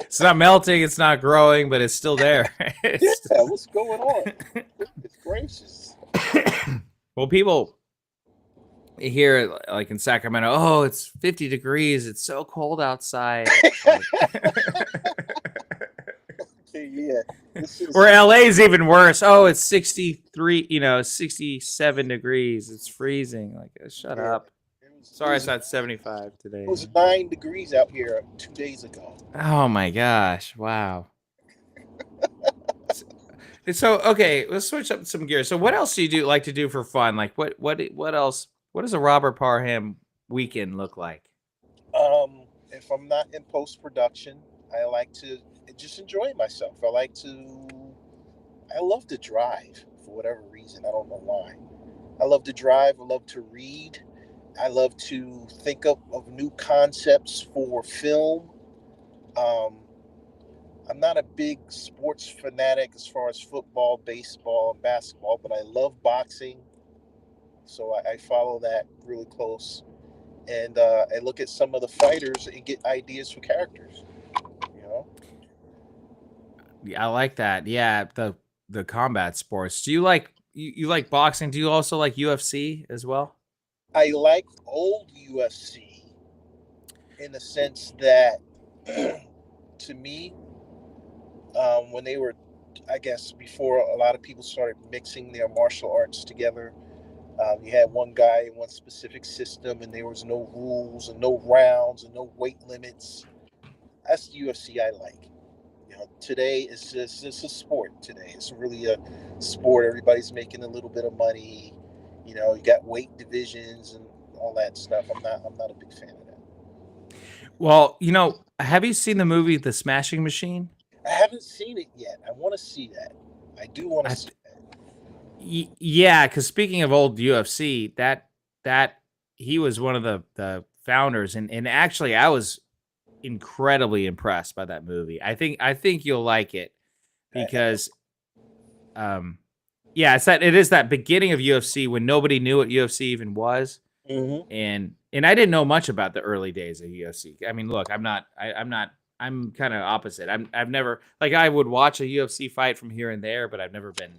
A: It's not melting, it's not growing, but it's still there.
C: Yeah, what's going on? It's gracious.
A: Well, people here, like in Sacramento, oh, it's 50 degrees. It's so cold outside.
C: Yeah.
A: Or LA's even worse. Oh, it's 63, 67 degrees. It's freezing. Like, shut up. Sorry, it's not 75 today.
C: It was 9 degrees out here 2 days ago.
A: Oh my gosh! Wow. So okay, let's switch up some gears. So what else do you like to do for fun? Like what else? What does a Robert Parham weekend look like?
C: If I'm not in post production, I like to just enjoy myself. I love to drive for whatever reason. I don't know why. I love to drive. I love to read. I love to think of new concepts for film. I'm not a big sports fanatic as far as football, baseball, and basketball, but I love boxing. So I follow that really close. And I look at some of the fighters and get ideas for characters.
A: Yeah, I like that. Yeah, the combat sports. Do you like you like boxing? Do you also like UFC as well?
C: I like old UFC in the sense that, to me, when they were, I guess, before a lot of people started mixing their martial arts together, you had one guy in one specific system, and there was no rules and no rounds and no weight limits. That's the UFC I like. Today it's just a sport. Today it's really a sport. Everybody's making a little bit of money. You got weight divisions and all that stuff. I'm not a big fan of that.
A: Well, have you seen the movie The Smashing Machine?
C: I haven't seen it yet. I want to see that. I do want to see that.
A: Yeah, because speaking of old UFC, that he was one of the founders, and actually I was incredibly impressed by that movie. I think you'll like it because it is that beginning of UFC when nobody knew what UFC even was.
C: Mm-hmm.
A: And I didn't know much about the early days of UFC. I mean, look, I'm kind of opposite. I've never, like, I would watch a UFC fight from here and there, but I've never been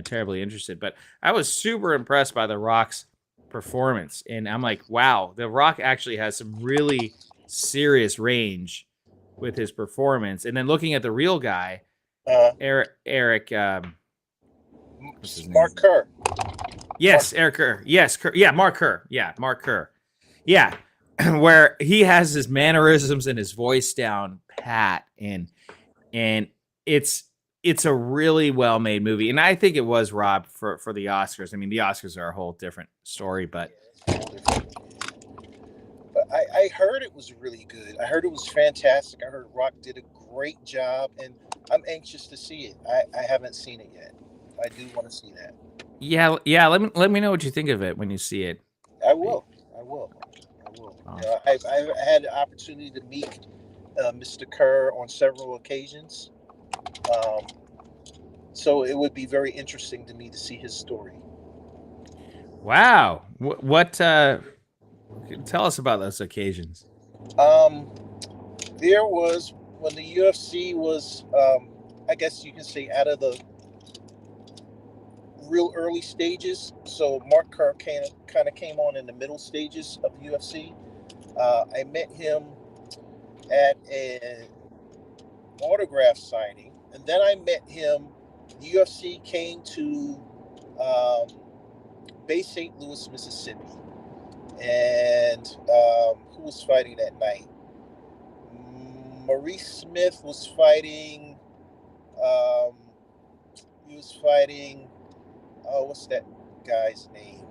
A: terribly interested. But I was super impressed by The Rock's performance, and I'm like, wow, The Rock actually has some really serious range with his performance. And then looking at the real guy, Eric
C: Mark Kerr.
A: Yes, Eric Kerr. Yes, Kerr. Yeah, Mark Kerr. Yeah, Mark Kerr. Yeah, where he has his mannerisms and his voice down pat, and it's a really well made movie, and I think it was robbed for the Oscars. I mean, the Oscars are a whole different story, but
C: I heard it was really good. I heard it was fantastic. I heard Rock did a great job, and I'm anxious to see it. I haven't seen it yet. I do want to see that.
A: Yeah. Let me know what you think of it when you see it.
C: I will.
A: Oh.
C: I've had the opportunity to meet Mr. Kerr on several occasions, so it would be very interesting to me to see his story.
A: Wow. What? Tell us about those occasions.
C: There was when the UFC was, I guess you can say, out of the real early stages. So Mark Kerr kind of came on in the middle stages of UFC. I met him at an autograph signing, and then I met him. The UFC came to Bay St. Louis, Mississippi, and who was fighting that night? Maurice Smith was fighting. He was fighting. Oh, what's that guy's name?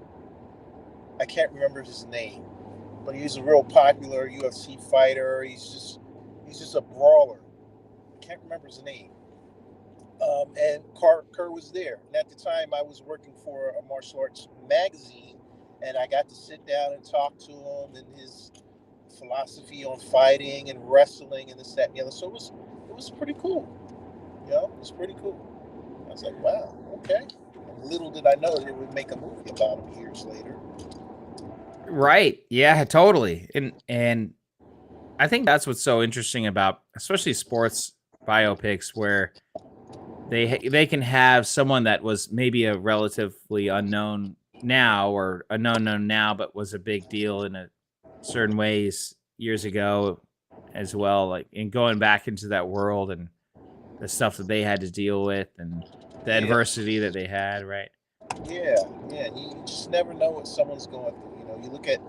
C: I can't remember his name, but he's a real popular UFC fighter. He's just a brawler. I can't remember his name. And Kerr was there. And at the time, I was working for a martial arts magazine, and I got to sit down and talk to him and his philosophy on fighting and wrestling and this, that, and the other. So it was pretty cool. It was pretty cool. I was like, wow, okay. And little did I know they would make a movie about him years later.
A: Right. Yeah, totally. And I think that's what's so interesting about especially sports biopics where they can have someone that was maybe a relatively unknown now or a known now but was a big deal in a certain ways years ago as well, like in going back into that world and the stuff that they had to deal with and the
C: Yeah.
A: adversity that they had, right?
C: Yeah, yeah. You just never know what someone's going through. You know, you look at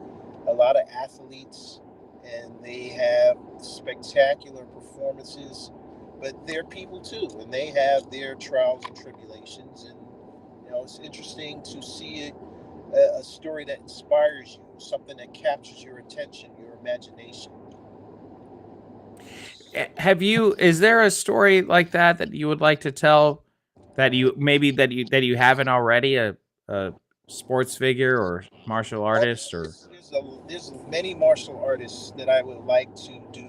C: a lot of athletes and they have spectacular performances, but they're people too, and they have their trials and tribulations. And you know, it's interesting to see a story that inspires you, something that captures your attention, your imagination.
A: Is there a story like that that you would like to tell that you haven't already, a sports figure or martial
C: Oh,
A: artist or
C: there's many martial artists that I would like to do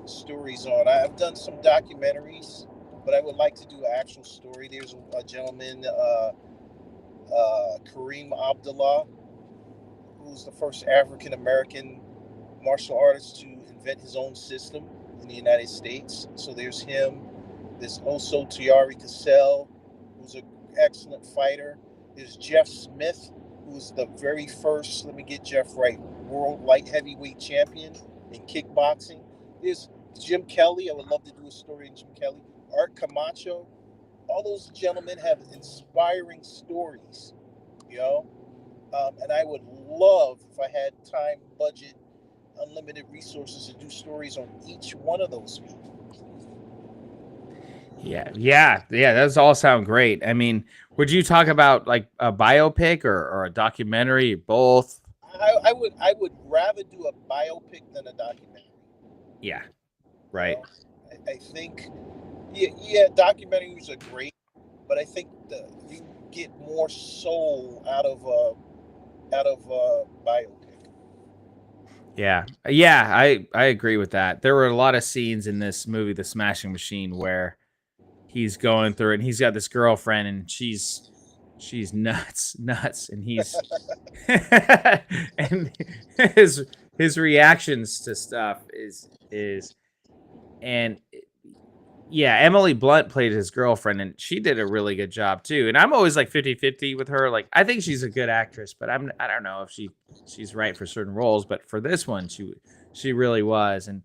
C: stories on. I've done some documentaries, but I would like to do an actual story. There's a gentleman, Kareem Abdullah, who's the first African American martial artist to invent his own system in the United States. So there's him. There's also Tiari Cassell, who's an excellent fighter. There's Jeff Smith, who's the very first, let me get Jeff right, world light heavyweight champion in kickboxing. There's Jim Kelly. I would love to do a story on Jim Kelly. Art Camacho. All those gentlemen have inspiring stories, you know. And I would love, if I had time, budget, unlimited resources, to do stories on each one of those people.
A: yeah, those all sound great. I mean, would you talk about like a biopic or a documentary, both?
C: I would rather do a biopic than a documentary.
A: Yeah,
C: You
A: right.
C: know? I think, yeah, documentaries are great, but I think you get more soul out of a biopic.
A: Yeah, I agree with that. There were a lot of scenes in this movie, The Smashing Machine, where he's going through it and he's got this girlfriend and she's nuts, and he's and his reactions to stuff is and yeah, Emily Blunt played his girlfriend and she did a really good job too. And I'm always like 50-50 with her. Like I think she's a good actress, but I don't know if she's right for certain roles, but for this one she really was. And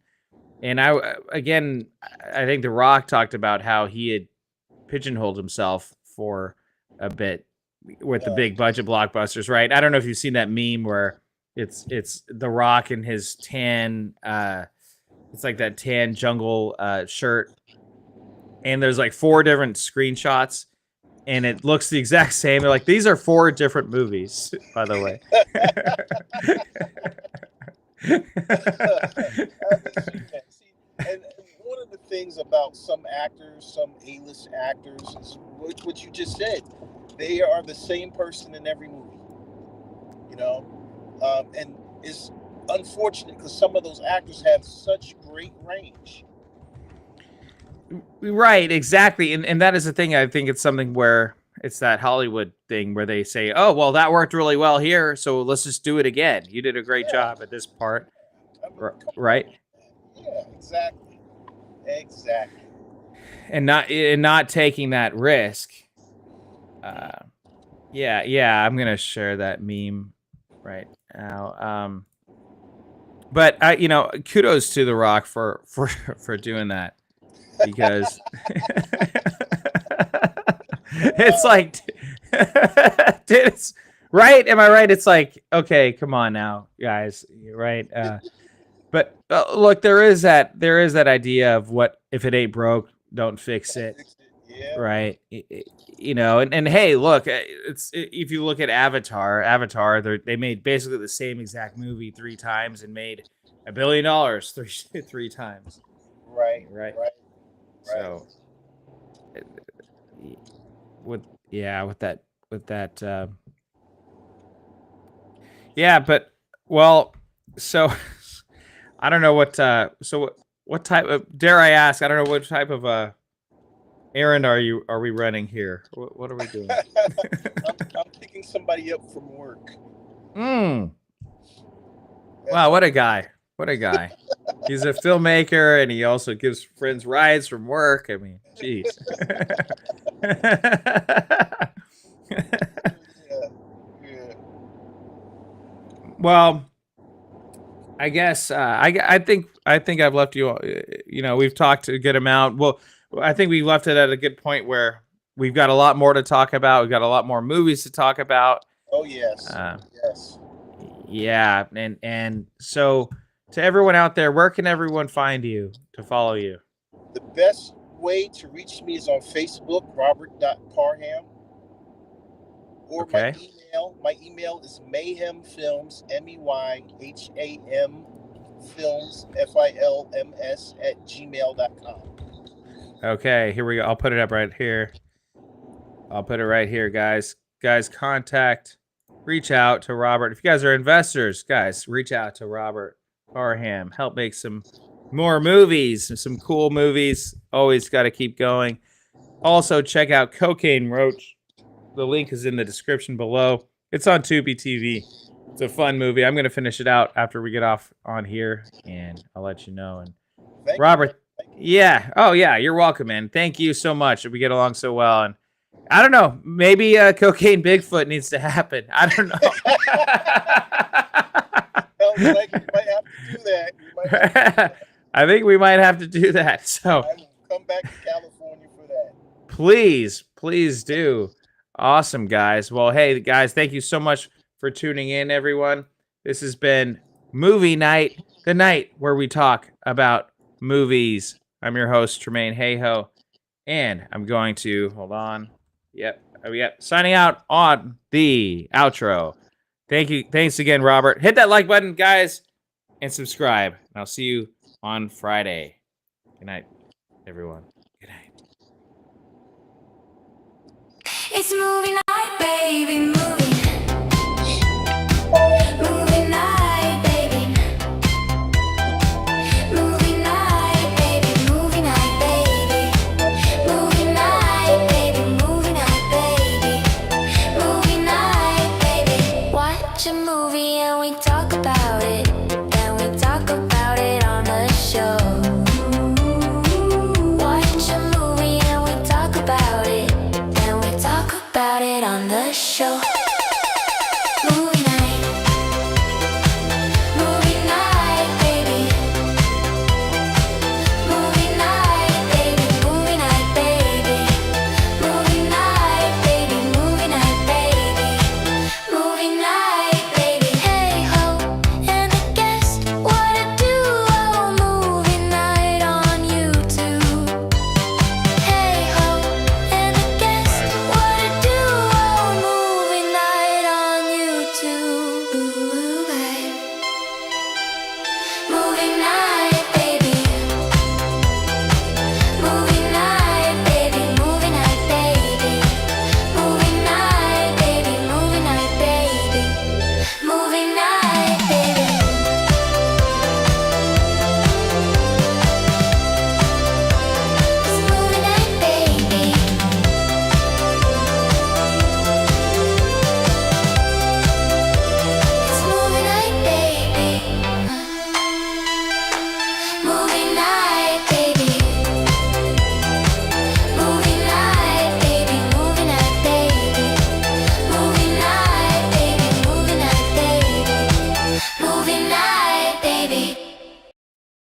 A: I think The Rock talked about how he had pigeonholed himself for a bit with the big budget blockbusters, right? I don't know if you've seen that meme where it's The Rock in his tan it's like that tan jungle shirt, and there's like 4 different screenshots and it looks the exact same. They're like, these are 4 different movies, by the way.
C: See, and one of the things about some actors, some A-list actors, is what you just said. They are the same person in every movie, you know, and it's unfortunate because some of those actors have such great range.
A: Right, exactly. And that is the thing. I think it's something where it's that Hollywood thing where they say, "Oh, well, that worked really well here, so let's just do it again. You did a great job at this part."
C: I mean, come
A: Right?
C: on. Yeah, exactly.
A: And not taking that risk. Yeah, I'm going to share that meme right now. But kudos to The Rock for doing that, because it's like it's right. Am I right? It's like, okay, come on now, guys, right? But look, there is that idea of what if it ain't broke, don't fix it,
C: Yeah.
A: right? And hey, look, if you look at Avatar, they made basically the same exact movie 3 times and made $1 billion three times.
C: Right.
A: So, with that, yeah, but well, so I don't know what. So what type of, dare I ask? I don't know what type of errand are we running here? What are we doing?
C: I'm picking somebody up from work.
A: Wow, what a guy. What a guy. He's a filmmaker and he also gives friends rides from work. I mean, jeez.
C: Yeah.
A: Well, I guess I think I've left you. You know, we've talked a good amount. Well, I think we left it at a good point where we've got a lot more to talk about. We've got a lot more movies to talk about.
C: Oh yes. Yes.
A: Yeah, and so to everyone out there, where can everyone find you to follow you?
C: The best way to reach me is on Facebook, Robert.Parham. Or
A: Okay.
C: my email is mayhemfilms, MEYHAM films, FILMS @gmail.com.
A: Okay, here we go. I'll put it up right here. I'll put it right here, guys. Guys, reach out to Robert. If you guys are investors, guys, reach out to Robert Parham. Help make some more movies, some cool movies. Always got to keep going. Also, check out Cocaine Roach. The link is in the description below. It's on Tubi TV. It's a fun movie. I'm going to finish it out after we get off on here, and I'll let you know. And
C: Thank
A: Robert,
C: you.
A: yeah. Oh, yeah. You're welcome, man. Thank you so much. We get along so well. And I don't know. Maybe Cocaine Bigfoot needs to happen. I don't know.
C: Sounds like we might have to do that.
A: I think we might have to do that. So
C: I will come back to California for that.
A: please do. Awesome, guys. Well, hey, guys, thank you so much for tuning in, everyone. This has been Movie Night, the night where we talk about movies. I'm your host, Tremaine Hayhoe, and I'm going to, hold on. Yep. Signing out on the outro. Thank you. Thanks again, Robert. Hit that like button, guys, and subscribe. And I'll see you on Friday. Good night, everyone. Good night.
B: It's movie night, baby.